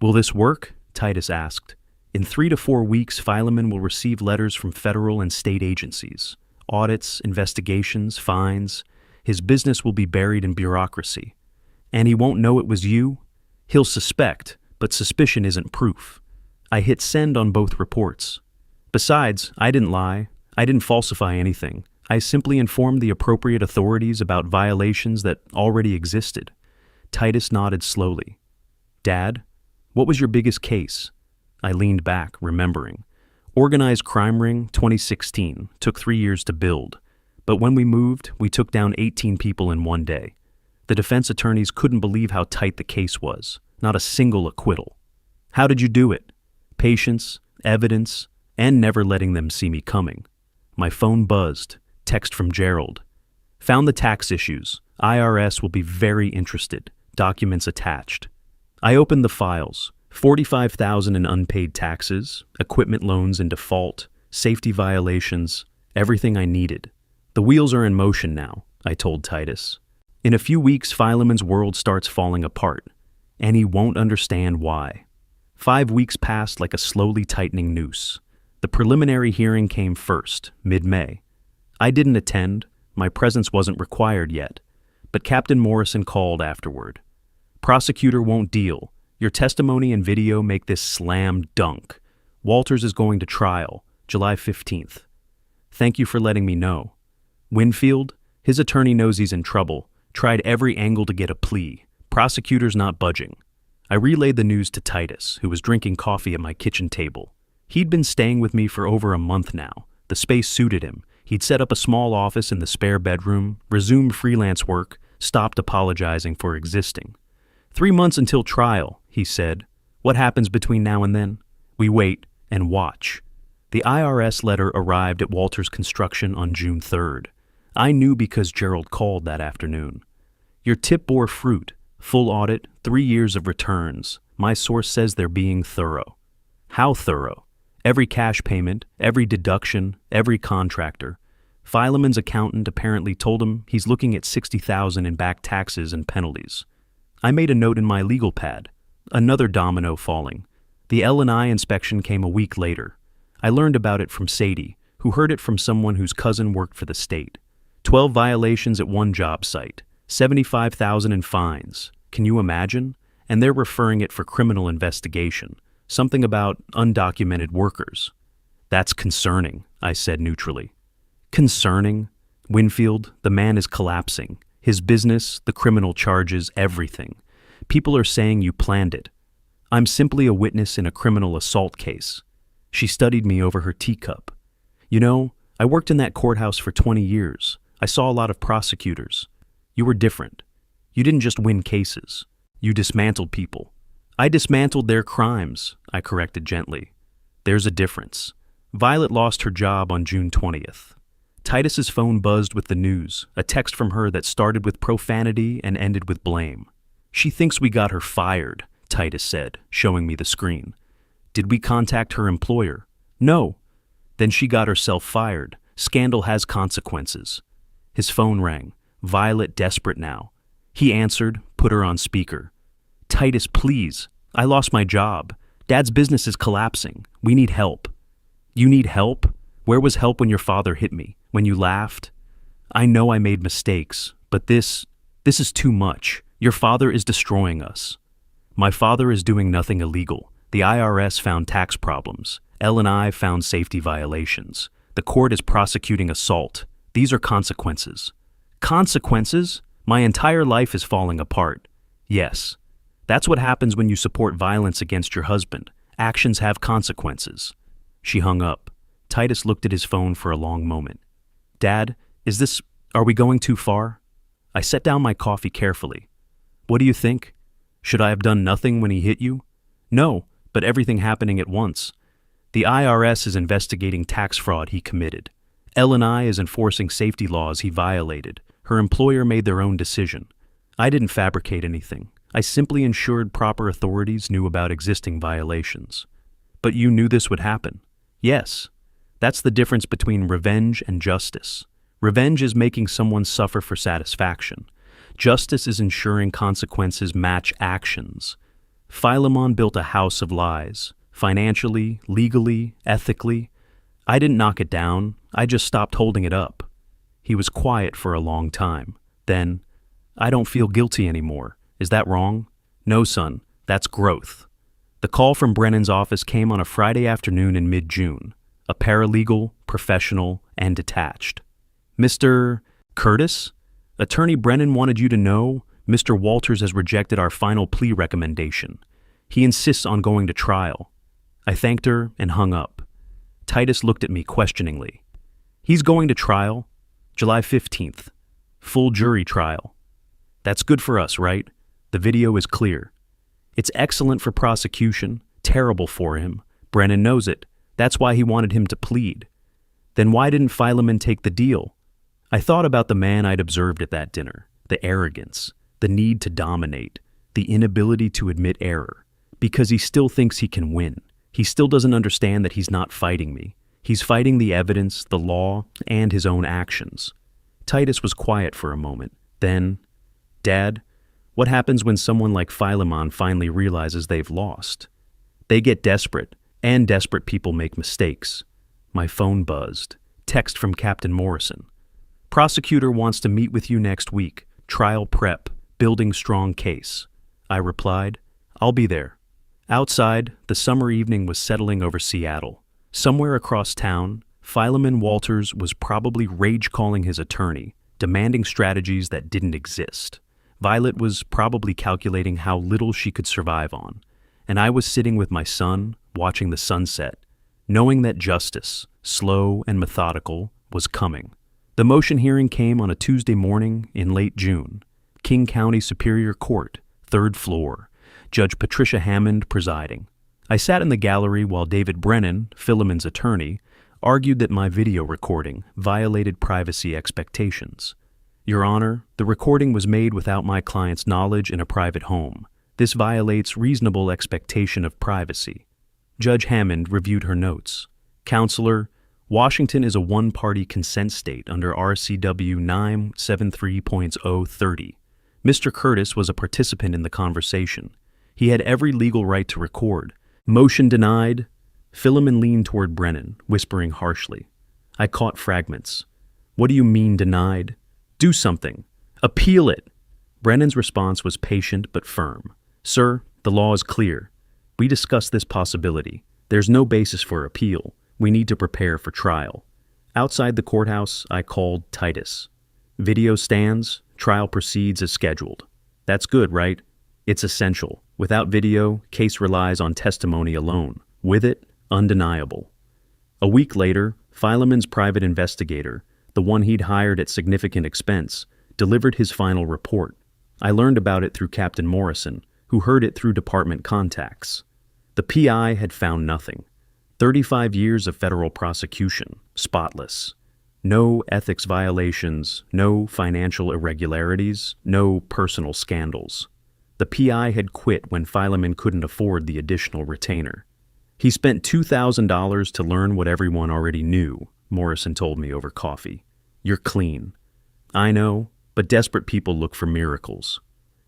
Will this work? Titus asked. In 3 to 4 weeks, Philemon will receive letters from federal and state agencies. Audits, investigations, fines. His business will be buried in bureaucracy. And he won't know it was you? He'll suspect, but suspicion isn't proof. I hit send on both reports. Besides, I didn't lie. I didn't falsify anything. I simply informed the appropriate authorities about violations that already existed. Titus nodded slowly. Dad, what was your biggest case? I leaned back, remembering. Organized crime ring, 2016, took 3 years to build. But when we moved, we took down 18 people in 1 day. The defense attorneys couldn't believe how tight the case was. Not a single acquittal. How did you do it? Patience, evidence, and never letting them see me coming. My phone buzzed. Text from Gerald. Found the tax issues. IRS will be very interested. Documents attached. I opened the files. $45,000 in unpaid taxes, equipment loans in default, safety violations, everything I needed. The wheels are in motion now, I told Titus. In a few weeks, Philemon's world starts falling apart, and he won't understand why. 5 weeks passed like a slowly tightening noose. The preliminary hearing came first, mid-May. I didn't attend, my presence wasn't required yet, but Captain Morrison called afterward. Prosecutor won't deal. Your testimony and video make this slam dunk. Walters is going to trial, July 15th. Thank you for letting me know. Winfield, his attorney knows he's in trouble, tried every angle to get a plea. Prosecutor's not budging. I relayed the news to Titus, who was drinking coffee at my kitchen table. He'd been staying with me for over a month now. The space suited him. He'd set up a small office in the spare bedroom, resumed freelance work, stopped apologizing for existing. 3 months until trial, he said. What happens between now and then? We wait and watch. The IRS letter arrived at Walters Construction on June 3rd. I knew because Gerald called that afternoon. Your tip bore fruit. Full audit, 3 years of returns. My source says they're being thorough. How thorough? Every cash payment, every deduction, every contractor. Philemon's accountant apparently told him he's looking at $60,000 in back taxes and penalties. I made a note in my legal pad. Another domino falling. The L&I inspection came a week later. I learned about it from Sadie, who heard it from someone whose cousin worked for the state. 12 violations at one job site, $75,000 in fines. Can you imagine? And they're referring it for criminal investigation. Something about undocumented workers. That's concerning, I said neutrally. Concerning? Winfield, the man is collapsing. His business, the criminal charges, everything. People are saying you planned it. I'm simply a witness in a criminal assault case. She studied me over her teacup. You know, I worked in that courthouse for 20 years. I saw a lot of prosecutors. You were different. You didn't just win cases. You dismantled people. I dismantled their crimes, I corrected gently. There's a difference. Violet lost her job on June 20th. Titus's phone buzzed with the news, a text from her that started with profanity and ended with blame. She thinks we got her fired, Titus said, showing me the screen. Did we contact her employer? No. Then she got herself fired. Scandal has consequences. His phone rang. Violet desperate now. He answered, put her on speaker. Titus, please. I lost my job. Dad's business is collapsing. We need help. You need help? Where was help when your father hit me? When you laughed? I know I made mistakes, but this is too much. Your father is destroying us. My father is doing nothing illegal. The IRS found tax problems. L&I found safety violations. The court is prosecuting assault. These are consequences. Consequences? My entire life is falling apart. Yes. That's what happens when you support violence against your husband. Actions have consequences. She hung up. Titus looked at his phone for a long moment. Dad, are we going too far? I set down my coffee carefully. What do you think? Should I have done nothing when he hit you? No, but everything happening at once. The IRS is investigating tax fraud he committed. L&I is enforcing safety laws he violated. Her employer made their own decision. I didn't fabricate anything. I simply ensured proper authorities knew about existing violations. But you knew this would happen. Yes. That's the difference between revenge and justice. Revenge is making someone suffer for satisfaction. Justice is ensuring consequences match actions. Philemon built a house of lies, financially, legally, ethically. I didn't knock it down, I just stopped holding it up. He was quiet for a long time. Then, I don't feel guilty anymore. Is that wrong? No, son, that's growth. The call from Brennan's office came on a Friday afternoon in mid-June. A paralegal, professional, and detached. Mr. Curtis? Attorney Brennan wanted you to know Mr. Walters has rejected our final plea recommendation. He insists on going to trial. I thanked her and hung up. Titus looked at me questioningly. He's going to trial? July 15th. Full jury trial. That's good for us, right? The video is clear. It's excellent for prosecution, terrible for him. Brennan knows it. That's why he wanted him to plead. Then why didn't Philemon take the deal? I thought about the man I'd observed at that dinner, the arrogance, the need to dominate, the inability to admit error, because he still thinks he can win. He still doesn't understand that he's not fighting me. He's fighting the evidence, the law, and his own actions. Titus was quiet for a moment. Then, Dad, what happens when someone like Philemon finally realizes they've lost? They get desperate, and desperate people make mistakes. My phone buzzed. Text from Captain Morrison. Prosecutor wants to meet with you next week. Trial prep. Building strong case. I replied, I'll be there. Outside, the summer evening was settling over Seattle. Somewhere across town, Philemon Walters was probably rage-calling his attorney, demanding strategies that didn't exist. Violet was probably calculating how little she could survive on, and I was sitting with my son, watching the sunset, knowing that justice, slow and methodical, was coming. The motion hearing came on a Tuesday morning in late June. King County Superior Court, 3rd floor, Judge Patricia Hammond presiding. I sat in the gallery while David Brennan, Philemon's attorney, argued that my video recording violated privacy expectations. Your Honor, the recording was made without my client's knowledge in a private home. This violates reasonable expectation of privacy. Judge Hammond reviewed her notes. Counselor, Washington is a one-party consent state under RCW 973.030. Mr. Curtis was a participant in the conversation. He had every legal right to record. Motion denied. Philemon leaned toward Brennan, whispering harshly. I caught fragments. What do you mean denied? Do something. Appeal it. Brennan's response was patient but firm. Sir, the law is clear. We discussed this possibility. There's no basis for appeal. We need to prepare for trial. Outside the courthouse, I called Titus. Video stands. Trial proceeds as scheduled. That's good, right? It's essential. Without video, case relies on testimony alone. With it, undeniable. A week later, Philemon's private investigator, the one he'd hired at significant expense, delivered his final report. I learned about it through Captain Morrison, who heard it through department contacts. The PI had found nothing. 35 years of federal prosecution, spotless. No ethics violations, no financial irregularities, no personal scandals. The PI had quit when Philemon couldn't afford the additional retainer. He spent $2,000 to learn what everyone already knew, Morrison told me over coffee. You're clean. I know, but desperate people look for miracles.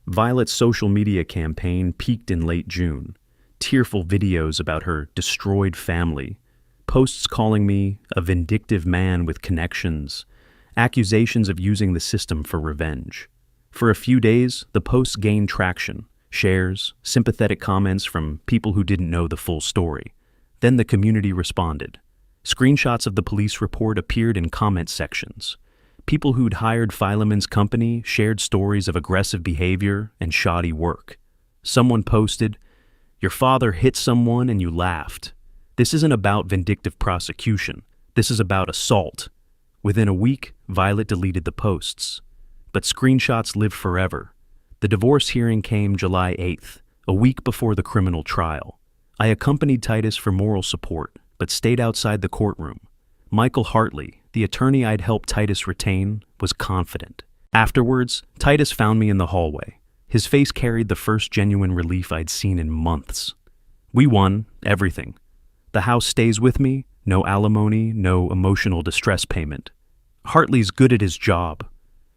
Violet's social media campaign peaked in late June. Tearful videos about her destroyed family, posts calling me a vindictive man with connections, accusations of using the system for revenge. For a few days, the posts gained traction, shares, sympathetic comments from people who didn't know the full story. Then the community responded. Screenshots of the police report appeared in comment sections. People who'd hired Philemon's company shared stories of aggressive behavior and shoddy work. Someone posted, "Your father hit someone and you laughed. This isn't about vindictive prosecution. This is about assault." Within a week, Violet deleted the posts. But screenshots live forever. The divorce hearing came July 8th, a week before the criminal trial. I accompanied Titus for moral support, but stayed outside the courtroom. Michael Hartley, the attorney I'd helped Titus retain, was confident. Afterwards, Titus found me in the hallway. His face carried the first genuine relief I'd seen in months. We won everything. The house stays with me, no alimony, no emotional distress payment. Hartley's good at his job.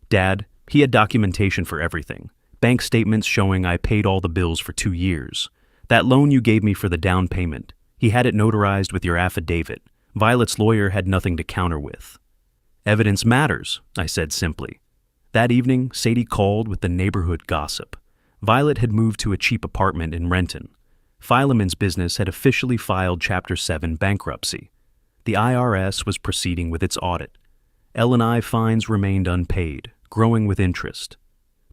Dad, he had documentation for everything. Bank statements showing I paid all the bills for 2 years. That loan you gave me for the down payment, he had it notarized with your affidavit. Violet's lawyer had nothing to counter with. Evidence matters, I said simply. That evening, Sadie called with the neighborhood gossip. Violet had moved to a cheap apartment in Renton. Philemon's business had officially filed Chapter 7 bankruptcy. The IRS was proceeding with its audit. L&I fines remained unpaid, growing with interest.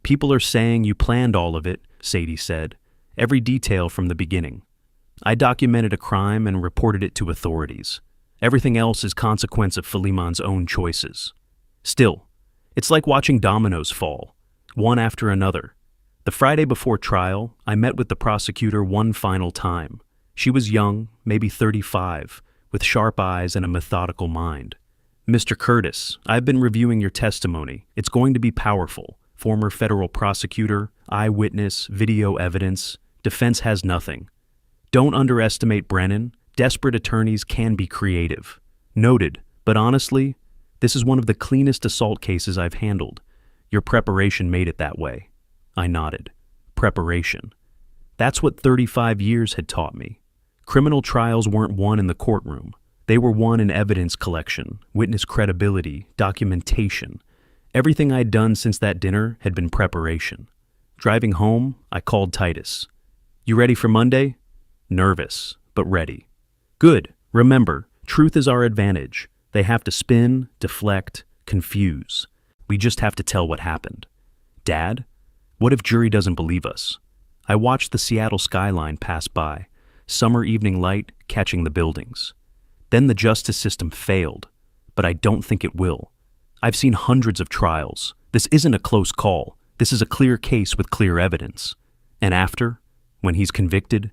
People are saying you planned all of it, Sadie said, every detail from the beginning. I documented a crime and reported it to authorities. Everything else is consequence of Philemon's own choices. Still, it's like watching dominoes fall, one after another. The Friday before trial, I met with the prosecutor one final time. She was young, maybe 35, with sharp eyes and a methodical mind. Mr. Curtis, I've been reviewing your testimony. It's going to be powerful. Former federal prosecutor, eyewitness, video evidence. Defense has nothing. Don't underestimate Brennan. Desperate attorneys can be creative. Noted, but honestly, this is one of the cleanest assault cases I've handled. Your preparation made it that way. I nodded. Preparation. That's what 35 years had taught me. Criminal trials weren't won in the courtroom. They were won in evidence collection, witness credibility, documentation. Everything I'd done since that dinner had been preparation. Driving home, I called Titus. You ready for Monday? Nervous, but ready. Good. Remember, truth is our advantage. They have to spin, deflect, confuse. We just have to tell what happened. Dad? What if jury doesn't believe us? I watched the Seattle skyline pass by, summer evening light catching the buildings. Then the justice system failed, but I don't think it will. I've seen hundreds of trials. This isn't a close call. This is a clear case with clear evidence. And after, when he's convicted,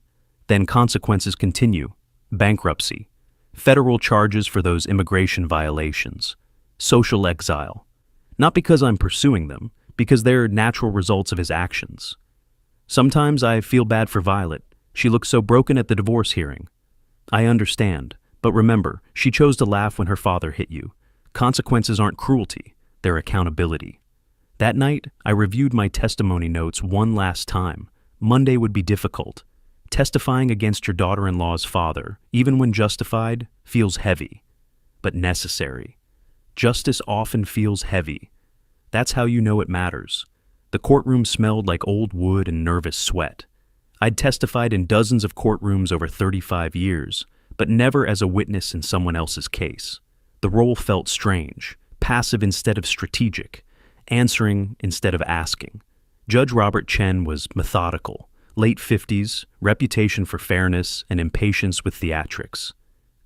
then consequences continue. Bankruptcy, federal charges for those immigration violations, social exile. Not because I'm pursuing them, because they're natural results of his actions. Sometimes I feel bad for Violet. She looked so broken at the divorce hearing. I understand, but remember, she chose to laugh when her father hit you. Consequences aren't cruelty, they're accountability. That night, I reviewed my testimony notes one last time. Monday would be difficult. Testifying against your daughter-in-law's father, even when justified, feels heavy, but necessary. Justice often feels heavy. That's how you know it matters. The courtroom smelled like old wood and nervous sweat. I'd testified in dozens of courtrooms over 35 years, but never as a witness in someone else's case. The role felt strange, passive instead of strategic, answering instead of asking. Judge Robert Chen was methodical, late 50s, reputation for fairness and impatience with theatrics.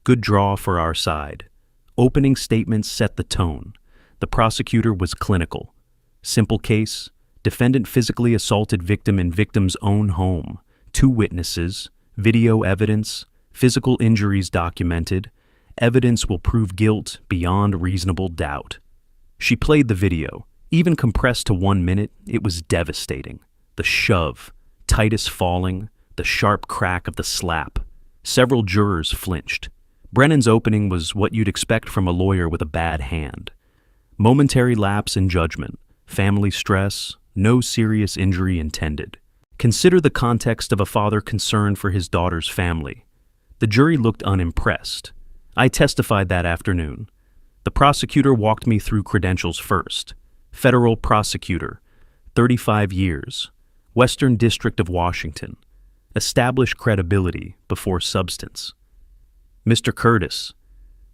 Good draw for our side. Opening statements set the tone. The prosecutor was clinical. Simple case, defendant physically assaulted victim in victim's own home. 2 witnesses, video evidence, physical injuries documented. Evidence will prove guilt beyond reasonable doubt. She played the video. Even compressed to 1 minute, it was devastating. The shove, Titus falling, the sharp crack of the slap. Several jurors flinched. Brennan's opening was what you'd expect from a lawyer with a bad hand. Momentary lapse in judgment, family stress, no serious injury intended. Consider the context of a father concerned for his daughter's family. The jury looked unimpressed. I testified that afternoon. The prosecutor walked me through credentials first. Federal prosecutor, 35 years, Western District of Washington. Established credibility before substance. Mr. Curtis,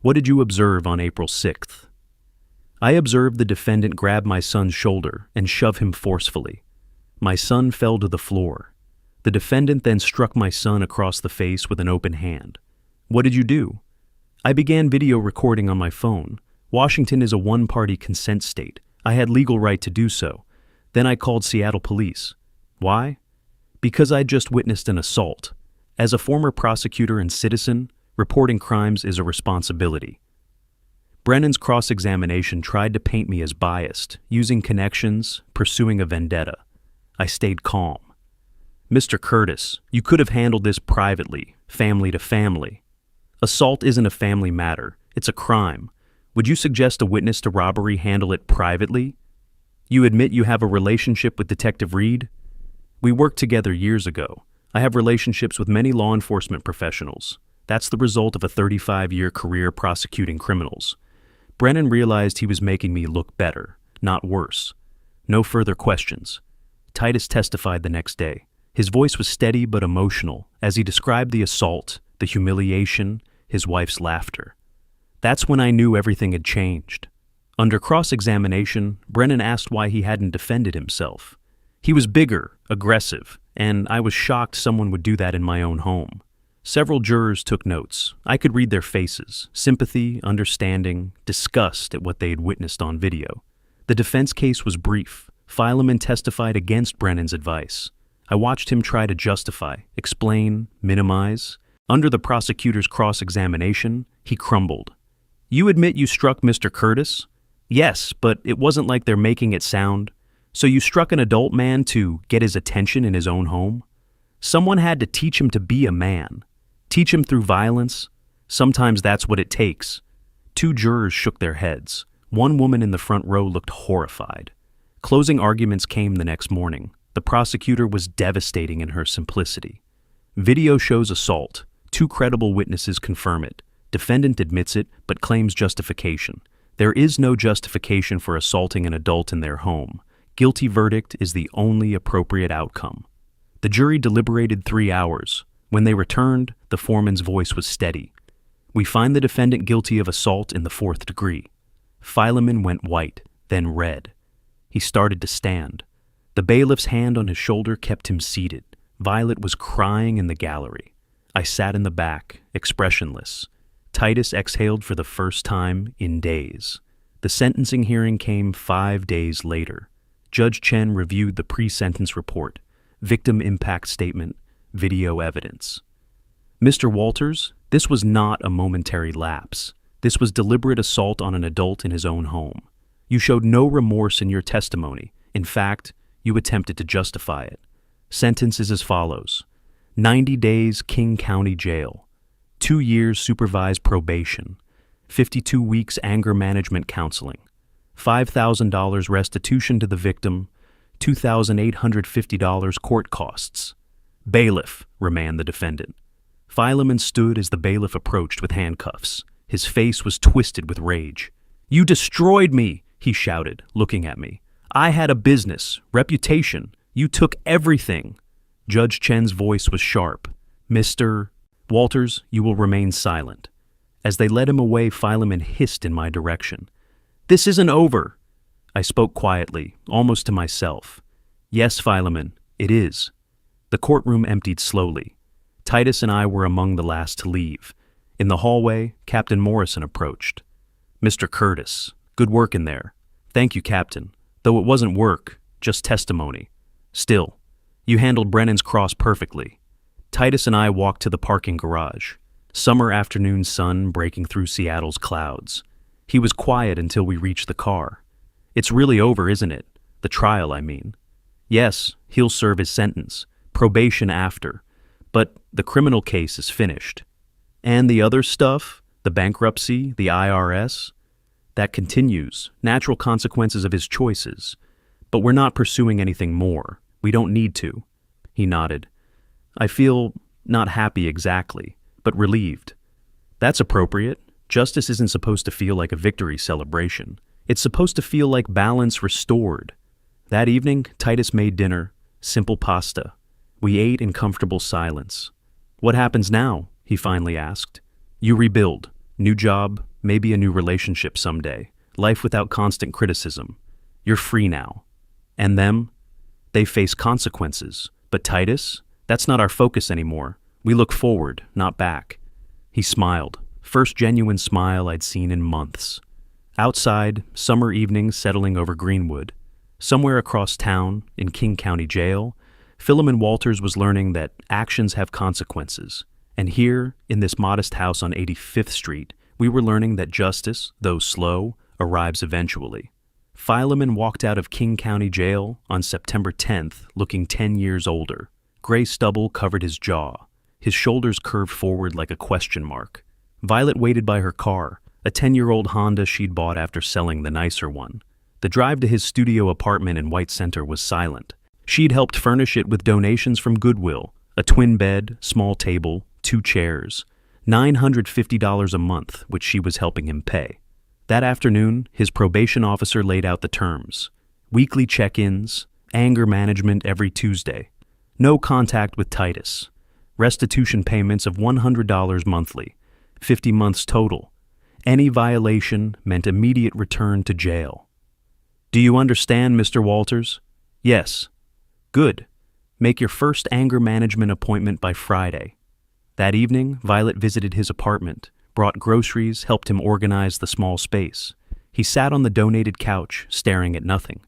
what did you observe on April 6th? I observed the defendant grab my son's shoulder and shove him forcefully. My son fell to the floor. The defendant then struck my son across the face with an open hand. What did you do? I began video recording on my phone. Washington is a one-party consent state. I had legal right to do so. Then I called Seattle police. Why? Because I'd just witnessed an assault. As a former prosecutor and citizen, reporting crimes is a responsibility. Brennan's cross-examination tried to paint me as biased, using connections, pursuing a vendetta. I stayed calm. Mr. Curtis, you could have handled this privately, family to family. Assault isn't a family matter, it's a crime. Would you suggest a witness to robbery handle it privately? You admit you have a relationship with Detective Reed? We worked together years ago. I have relationships with many law enforcement professionals. That's the result of a 35-year career prosecuting criminals. Brennan realized he was making me look better, not worse. No further questions. Titus testified the next day. His voice was steady but emotional as he described the assault, the humiliation, his wife's laughter. That's when I knew everything had changed. Under cross-examination, Brennan asked why he hadn't defended himself. He was bigger, aggressive, and I was shocked someone would do that in my own home. Several jurors took notes. I could read their faces, sympathy, understanding, disgust at what they had witnessed on video. The defense case was brief. Fileman testified against Brennan's advice. I watched him try to justify, explain, minimize. Under the prosecutor's cross-examination, he crumbled. You admit you struck Mr. Curtis? Yes, but it wasn't like they're making it sound. So you struck an adult man to get his attention in his own home? Someone had to teach him to be a man. Teach him through violence? Sometimes that's what it takes. Two jurors shook their heads. One woman in the front row looked horrified. Closing arguments came the next morning. The prosecutor was devastating in her simplicity. Video shows assault. Two credible witnesses confirm it. Defendant admits it, but claims justification. There is no justification for assaulting an adult in their home. Guilty verdict is the only appropriate outcome. The jury deliberated 3 hours. When they returned, the foreman's voice was steady. We find the defendant guilty of assault in the 4th degree. Fileman went white, then red. He started to stand. The bailiff's hand on his shoulder kept him seated. Violet was crying in the gallery. I sat in the back, expressionless. Titus exhaled for the first time in days. The sentencing hearing came 5 days later. Judge Chen reviewed the pre-sentence report, victim impact statement, video evidence. Mr. Walters, this was not a momentary lapse. This was deliberate assault on an adult in his own home. You showed no remorse in your testimony. In fact, you attempted to justify it. Sentence is as follows: 90 days King County Jail, 2 years supervised probation, 52 weeks anger management counseling, $5,000 restitution to the victim, $2,850 court costs. Bailiff, remand the defendant. Fileman stood as the bailiff approached with handcuffs. His face was twisted with rage. You destroyed me, he shouted, looking at me. I had a business, reputation. You took everything. Judge Chen's voice was sharp. Mr. Walters, you will remain silent. As they led him away, Fileman hissed in my direction. This isn't over. I spoke quietly, almost to myself. Yes, Fileman, it is. The courtroom emptied slowly. Titus and I were among the last to leave. In the hallway, Captain Morrison approached. Mr. Curtis, good work in there. Thank you, Captain. Though it wasn't work, just testimony. Still, you handled Brennan's cross perfectly. Titus and I walked to the parking garage. Summer afternoon sun breaking through Seattle's clouds. He was quiet until we reached the car. It's really over, isn't it? The trial, I mean. Yes, he'll serve his sentence. Probation after. But the criminal case is finished. And the other stuff, the bankruptcy, the IRS, that continues, natural consequences of his choices. But we're not pursuing anything more. We don't need to. He nodded. I feel not happy exactly, but relieved. That's appropriate. Justice isn't supposed to feel like a victory celebration. It's supposed to feel like balance restored. That evening, Titus made dinner, simple pasta. We ate in comfortable silence. What happens now? He finally asked. You rebuild. New job, maybe a new relationship someday. Life without constant criticism. You're free now. And them? They face consequences. But Titus? That's not our focus anymore. We look forward, not back. He smiled. First genuine smile I'd seen in months. Outside, summer evenings settling over Greenwood. Somewhere across town, in King County Jail, Philemon Walters was learning that actions have consequences. And here, in this modest house on 85th Street, We were learning that justice, though slow, arrives eventually. Philemon walked out of King County Jail on September 10th, looking 10 years older. Gray stubble covered his jaw. His shoulders curved forward like a question mark. Violet waited by her car, a 10-year-old Honda she'd bought after selling the nicer one. The drive to his studio apartment in White Center was silent. She'd helped furnish it with donations from Goodwill, a twin bed, small table, 2 chairs, $950 a month, which she was helping him pay. That afternoon, his probation officer laid out the terms. Weekly check-ins, anger management every Tuesday, no contact with Titus, restitution payments of $100 monthly, 50 months total. Any violation meant immediate return to jail. Do you understand, Mr. Walters? Yes. Good. Make your first anger management appointment by Friday. That evening, Violet visited his apartment, brought groceries, helped him organize the small space. He sat on the donated couch, staring at nothing.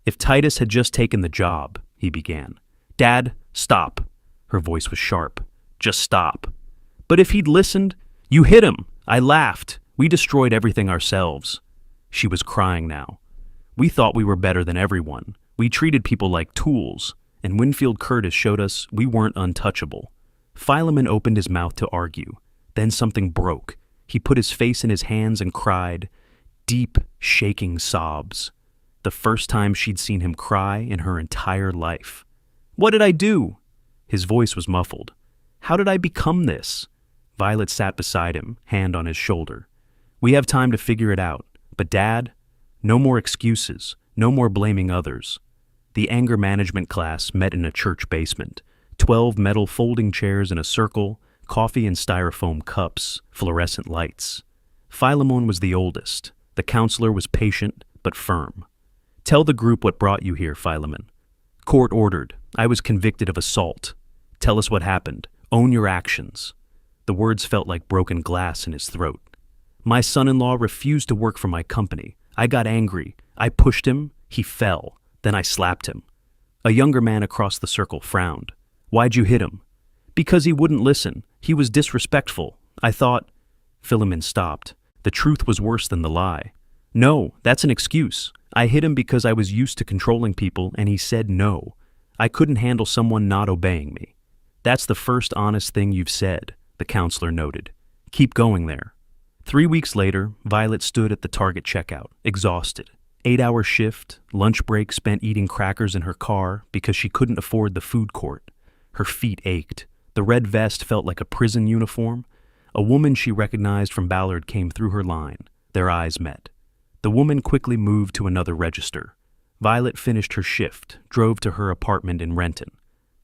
If Titus had just taken the job, he began. Dad, stop. Her voice was sharp. Just stop. But if he'd listened, you hit him. I laughed. We destroyed everything ourselves. She was crying now. We thought we were better than everyone. We treated people like tools, and Winfield Curtis showed us we weren't untouchable. Philemon opened his mouth to argue. Then something broke. He put his face in his hands and cried, deep, shaking sobs. The first time she'd seen him cry in her entire life. What did I do? His voice was muffled. How did I become this? Violet sat beside him, hand on his shoulder. We have time to figure it out. But Dad, no more excuses, no more blaming others. The anger management class met in a church basement. 12 metal folding chairs in a circle, coffee in styrofoam cups, fluorescent lights. Philemon was the oldest. The counselor was patient but firm. Tell the group what brought you here, Philemon. Court ordered. I was convicted of assault. Tell us what happened. Own your actions. The words felt like broken glass in his throat. My son-in-law refused to work for my company. I got angry. I pushed him. He fell. Then I slapped him. A younger man across the circle frowned. Why'd you hit him? Because he wouldn't listen. He was disrespectful. I thought... Philemon stopped. The truth was worse than the lie. No, that's an excuse. I hit him because I was used to controlling people, and he said no. I couldn't handle someone not obeying me. That's the first honest thing you've said, the counselor noted. Keep going there. 3 weeks later, Violet stood at the Target checkout, exhausted. 8-hour shift, lunch break spent eating crackers in her car because she couldn't afford the food court. Her feet ached. The red vest felt like a prison uniform. A woman she recognized from Ballard came through her line. Their eyes met. The woman quickly moved to another register. Violet finished her shift, drove to her apartment in Renton.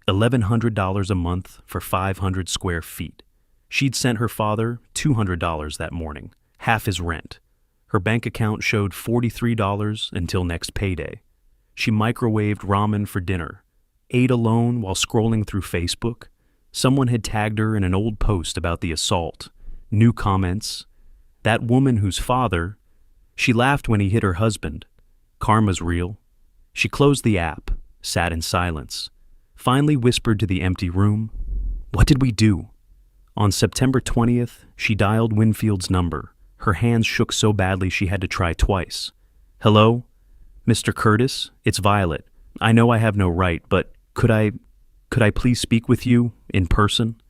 $1,100 a month for 500 square feet. She'd sent her father $200 that morning, half his rent. Her bank account showed $43 until next payday. She microwaved ramen for dinner, ate alone while scrolling through Facebook. Someone had tagged her in an old post about the assault. New comments. That woman whose father... She laughed when he hit her husband. Karma's real. She closed the app, sat in silence, finally whispered to the empty room, What did we do? On September 20th, she dialed Winfield's number. Her hands shook so badly she had to try twice. Hello? Mr. Curtis, it's Violet. I know I have no right, but could I please speak with you in person?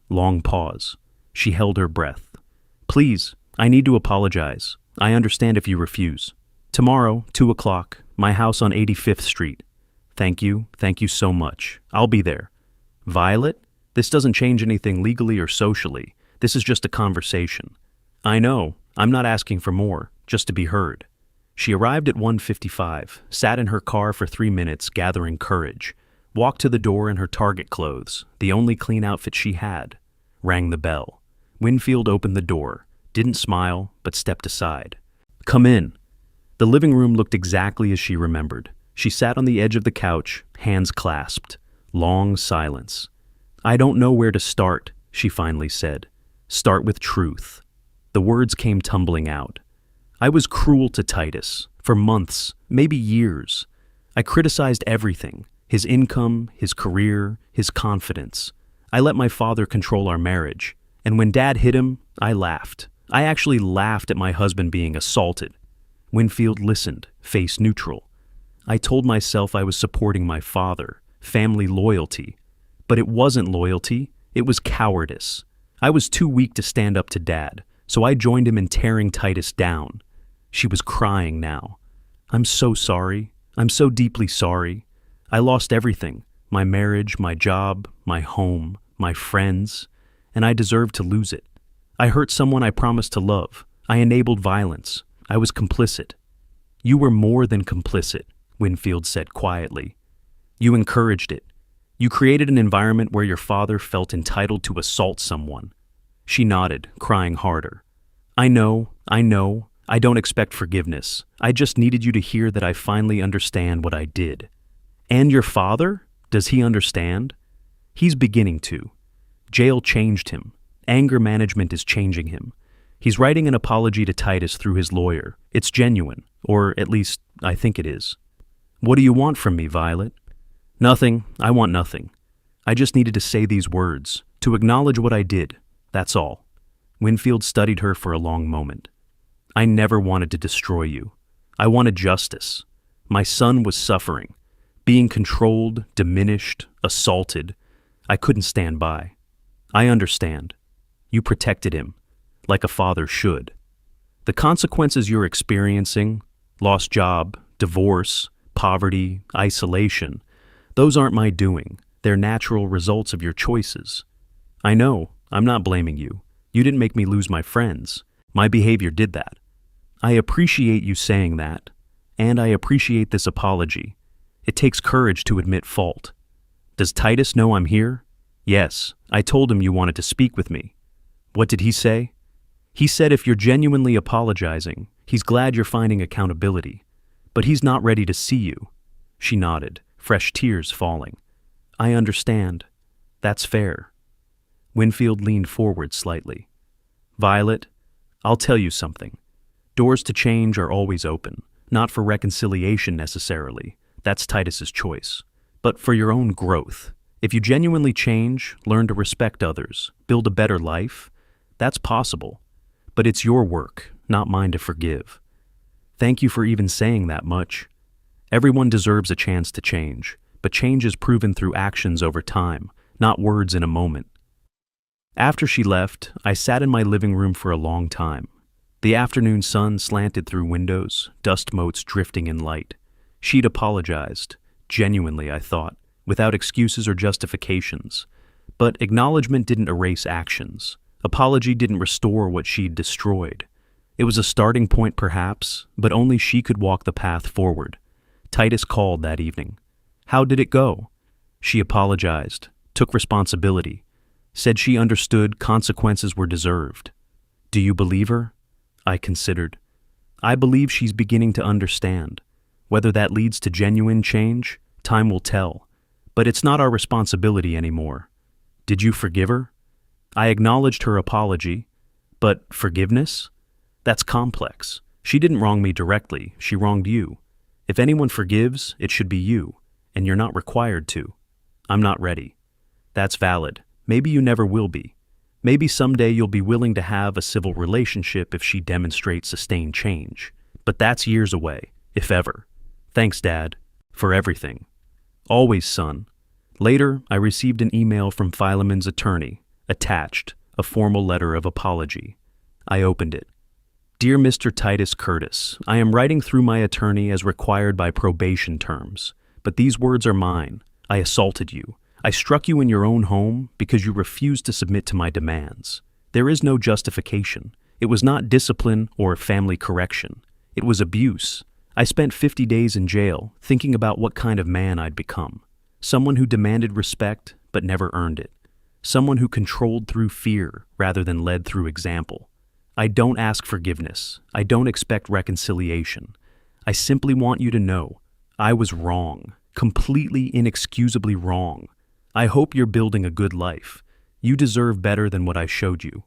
Long pause. She held her breath. Please, I need to apologize. I understand if you refuse. Tomorrow, 2 o'clock, my house on 85th Street. Thank you so much. I'll be there. Violet? This doesn't change anything legally or socially. This is just a conversation. I know. I'm not asking for more, just to be heard. She arrived at 1:55, sat in her car for 3 minutes, gathering courage, walked to the door in her Target clothes, the only clean outfit she had, rang the bell. Winfield opened the door, didn't smile, but stepped aside. Come in. The living room looked exactly as she remembered. She sat on the edge of the couch, hands clasped. Long silence. I don't know where to start, she finally said. Start with truth. The words came tumbling out. I was cruel to Titus, for months, maybe years. I criticized everything, his income, his career, his confidence. I let my father control our marriage, and when Dad hit him, I laughed. I actually laughed at my husband being assaulted. Winfield listened, face neutral. I told myself I was supporting my father, family loyalty. But it wasn't loyalty, it was cowardice. I was too weak to stand up to Dad, so I joined him in tearing Titus down. She was crying now. I'm so sorry. I'm so deeply sorry. I lost everything. My marriage, my job, my home, my friends, and I deserved to lose it. I hurt someone I promised to love. I enabled violence. I was complicit. You were more than complicit, Winfield said quietly. You encouraged it. You created an environment where your father felt entitled to assault someone. She nodded, crying harder. I know. I don't expect forgiveness. I just needed you to hear that I finally understand what I did. And your father? Does he understand? He's beginning to. Jail changed him. Anger management is changing him. He's writing an apology to Titus through his lawyer. It's genuine, or at least I think it is. What do you want from me, Violet? Nothing. I want nothing. I just needed to say these words, to acknowledge what I did. That's all. Winfield studied her for a long moment. I never wanted to destroy you. I wanted justice. My son was suffering, being controlled, diminished, assaulted. I couldn't stand by. I understand. You protected him, like a father should. The consequences you're experiencing, lost job, divorce, poverty, isolation, those aren't my doing. They're natural results of your choices. I know, I'm not blaming you. You didn't make me lose my friends. My behavior did that. I appreciate you saying that, and I appreciate this apology. It takes courage to admit fault. Does Titus know I'm here? Yes, I told him you wanted to speak with me. What did he say? He said if you're genuinely apologizing, he's glad you're finding accountability. But he's not ready to see you. She nodded, fresh tears falling. I understand. That's fair. Winfield leaned forward slightly. Violet, I'll tell you something. Doors to change are always open, not for reconciliation necessarily. That's Titus's choice. But for your own growth. If you genuinely change, learn to respect others, build a better life, that's possible. But it's your work, not mine to forgive. Thank you for even saying that much. Everyone deserves a chance to change, but change is proven through actions over time, not words in a moment. After she left, I sat in my living room for a long time. The afternoon sun slanted through windows, dust motes drifting in light. She'd apologized, genuinely I thought, without excuses or justifications. But acknowledgement didn't erase actions. Apology didn't restore what she'd destroyed. It was a starting point perhaps, but only she could walk the path forward. Titus called that evening. How did it go? She apologized, took responsibility, said she understood consequences were deserved. Do you believe her? I considered. I believe she's beginning to understand. Whether that leads to genuine change, time will tell. But it's not our responsibility anymore. Did you forgive her? I acknowledged her apology. But forgiveness? That's complex. She didn't wrong me directly, she wronged you. If anyone forgives, it should be you, and you're not required to. I'm not ready. That's valid. Maybe you never will be. Maybe someday you'll be willing to have a civil relationship if she demonstrates sustained change. But that's years away, if ever. Thanks, Dad, for everything. Always, son. Later, I received an email from Philemon's attorney, attached, a formal letter of apology. I opened it. Dear Mr. Titus Curtis, I am writing through my attorney as required by probation terms, but these words are mine. I assaulted you. I struck you in your own home because you refused to submit to my demands. There is no justification. It was not discipline or family correction. It was abuse. I spent 50 days in jail thinking about what kind of man I'd become. Someone who demanded respect but never earned it. Someone who controlled through fear rather than led through example. I don't ask forgiveness. I don't expect reconciliation. I simply want you to know I was wrong, completely inexcusably wrong. I hope you're building a good life. You deserve better than what I showed you.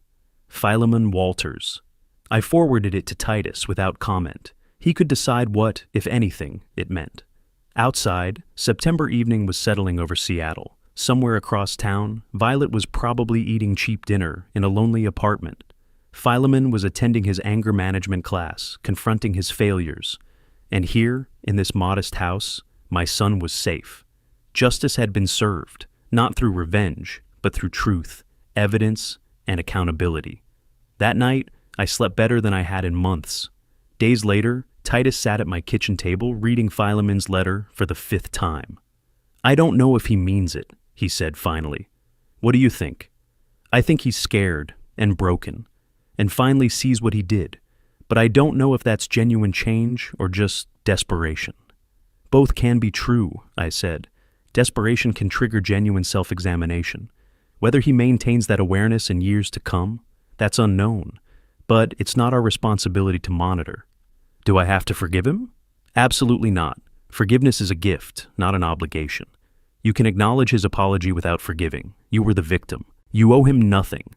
Philemon Walters. I forwarded it to Titus without comment. He could decide what, if anything, it meant. Outside, September evening was settling over Seattle. Somewhere across town, Violet was probably eating cheap dinner in a lonely apartment. Philemon was attending his anger management class, confronting his failures. And here, in this modest house, my son was safe. Justice had been served, not through revenge, but through truth, evidence, and accountability. That night, I slept better than I had in months. Days later, Titus sat at my kitchen table reading Philemon's letter for the 5th time. "I don't know if he means it," he said finally. "What do you think?" "I think he's scared and broken, and finally sees what he did, but I don't know if that's genuine change or just desperation." "Both can be true," I said. "Desperation can trigger genuine self-examination. Whether he maintains that awareness in years to come, that's unknown, but it's not our responsibility to monitor." "Do I have to forgive him?" "Absolutely not. Forgiveness is a gift, not an obligation. You can acknowledge his apology without forgiving. You were the victim. You owe him nothing.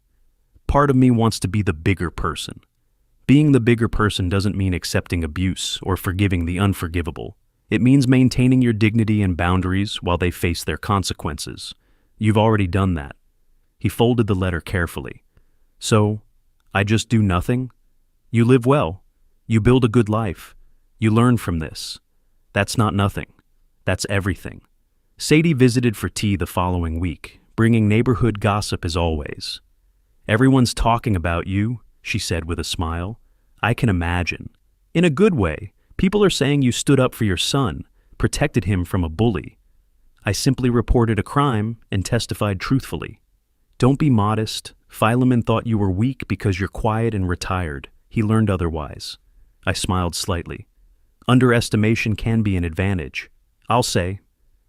Part of me wants to be the bigger person. Being the bigger person doesn't mean accepting abuse or forgiving the unforgivable. It means maintaining your dignity and boundaries while they face their consequences. You've already done that." He folded the letter carefully. "So, I just do nothing? You live well. You build a good life. You learn from this. That's not nothing. That's everything." Sadie visited for tea the following week, bringing neighborhood gossip as always. "Everyone's talking about you," she said with a smile. "I can imagine. In a good way. People are saying you stood up for your son, protected him from a bully." "I simply reported a crime and testified truthfully." "Don't be modest. Philemon thought you were weak because you're quiet and retired. He learned otherwise." I smiled slightly. "Underestimation can be an advantage. I'll say.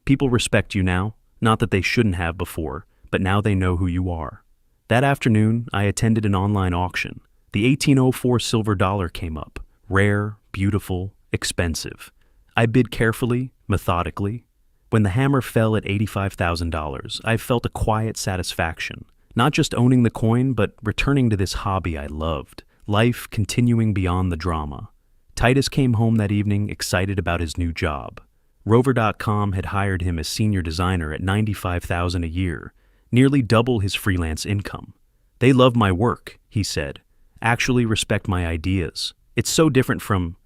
People respect you now, not that they shouldn't have before, but now they know who you are." That afternoon, I attended an online auction. The 1804 silver dollar came up. Rare, beautiful, expensive. I bid carefully, methodically. When the hammer fell at $85,000, I felt a quiet satisfaction, not just owning the coin, but returning to this hobby I loved, life continuing beyond the drama. Titus came home that evening excited about his new job. Rover.com had hired him as senior designer at $95,000 a year, nearly double his freelance income. "They love my work," he said. "Actually respect my ideas. It's so different from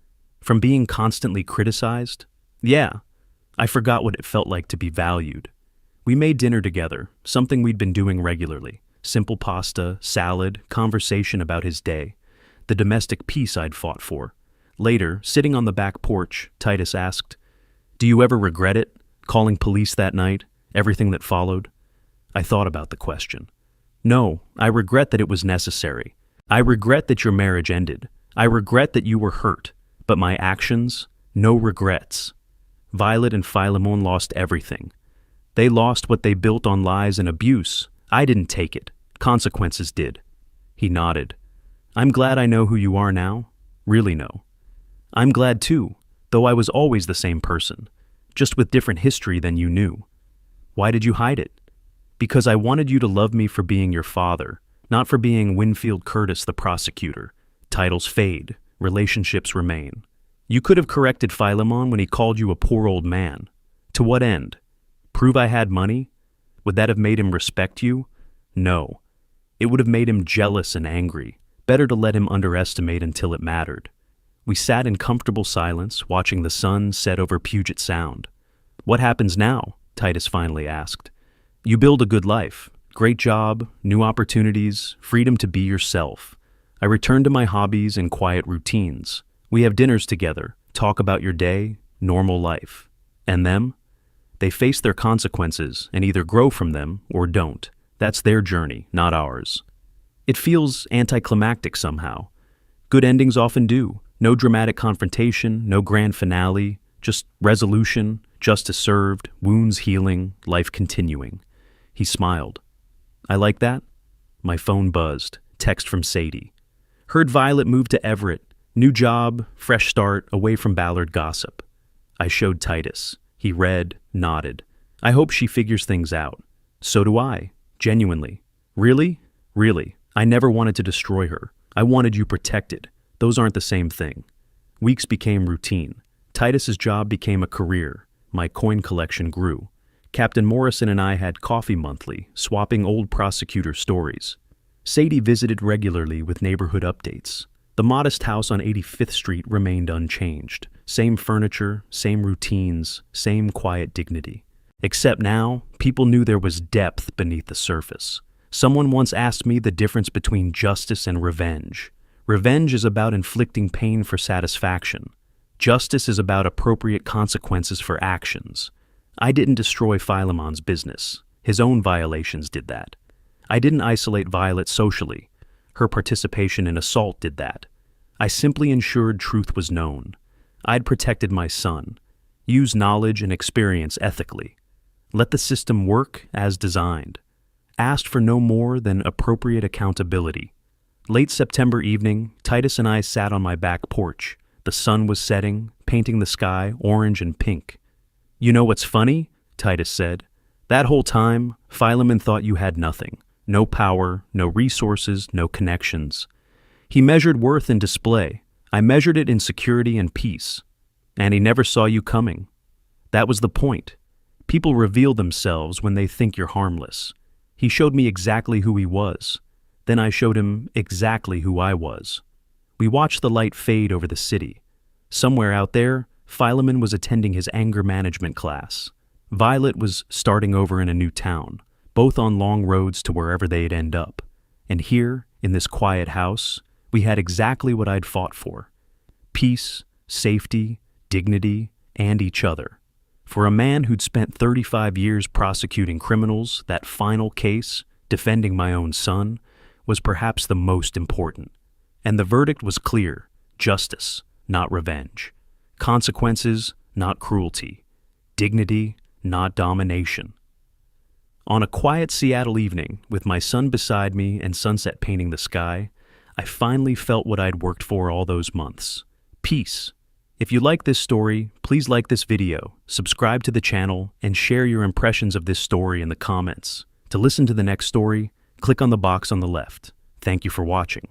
being constantly criticized." "Yeah." I forgot what it felt like to be valued. We made dinner together, something we'd been doing regularly. Simple pasta, salad, conversation about his day. The domestic peace I'd fought for. Later, sitting on the back porch, Titus asked, "Do you ever regret it? Calling police that night? Everything that followed?" I thought about the question. "No, I regret that it was necessary. I regret that your marriage ended. I regret that you were hurt. But my actions? No regrets." Violet and Philemon lost everything. They lost what they built on lies and abuse. I didn't take it. Consequences did. He nodded. "I'm glad I know who you are now. Really know." "I'm glad too, though I was always the same person, just with different history than you knew." "Why did you hide it?" "Because I wanted you to love me for being your father, not for being Winfield Curtis the prosecutor. Titles fade, relationships remain. You could have corrected Philemon when he called you a poor old man. To what end? Prove I had money? Would that have made him respect you? No. It would have made him jealous and angry. Better to let him underestimate until it mattered." We sat in comfortable silence, watching the sun set over Puget Sound. "What happens now?" Titus finally asked. "You build a good life. Great job, new opportunities, freedom to be yourself. I return to my hobbies and quiet routines. We have dinners together, talk about your day, normal life. And them? They face their consequences and either grow from them or don't. That's their journey, not ours." It feels anticlimactic somehow. Good endings often do. No dramatic confrontation, no grand finale, just resolution, justice served, wounds healing, life continuing. He smiled. "I like that." My phone buzzed. Text from Sadie. "Heard Violet moved to Everett. New job, fresh start, away from Ballard gossip." I showed Titus. He read, nodded. "I hope she figures things out." "So do I. Genuinely." "Really?" "Really. I never wanted to destroy her. I wanted you protected. Those aren't the same thing." Weeks became routine. Titus's job became a career. My coin collection grew. Captain Morrison and I had coffee monthly, swapping old prosecutor stories. Sadie visited regularly with neighborhood updates. The modest house on 85th Street remained unchanged. Same furniture, same routines, same quiet dignity. Except now, people knew there was depth beneath the surface. Someone once asked me the difference between justice and revenge. Revenge is about inflicting pain for satisfaction. Justice is about appropriate consequences for actions. I didn't destroy Philemon's business. His own violations did that. I didn't isolate Violet socially. Her participation in assault did that. I simply ensured truth was known. I'd protected my son. Use knowledge and experience ethically. Let the system work as designed. Asked for no more than appropriate accountability. Late September evening, Titus and I sat on my back porch. The sun was setting, painting the sky orange and pink. "You know what's funny?" Titus said. "That whole time, Philemon thought you had nothing. No power, no resources, no connections. He measured worth in display. I measured it in security and peace. And he never saw you coming. That was the point. People reveal themselves when they think you're harmless. He showed me exactly who he was. Then I showed him exactly who I was." We watched the light fade over the city. Somewhere out there, Philemon was attending his anger management class. Violet was starting over in a new town, both on long roads to wherever they'd end up. And here, in this quiet house, we had exactly what I'd fought for: peace, safety, dignity, and each other. For a man who'd spent 35 years prosecuting criminals, that final case, defending my own son, was perhaps the most important. And the verdict was clear: justice, not revenge. Consequences, not cruelty. Dignity, not domination. On a quiet Seattle evening, with my son beside me and sunset painting the sky, I finally felt what I'd worked for all those months: peace. If you like this story, please like this video, subscribe to the channel, and share your impressions of this story in the comments. To listen to the next story, click on the box on the left. Thank you for watching.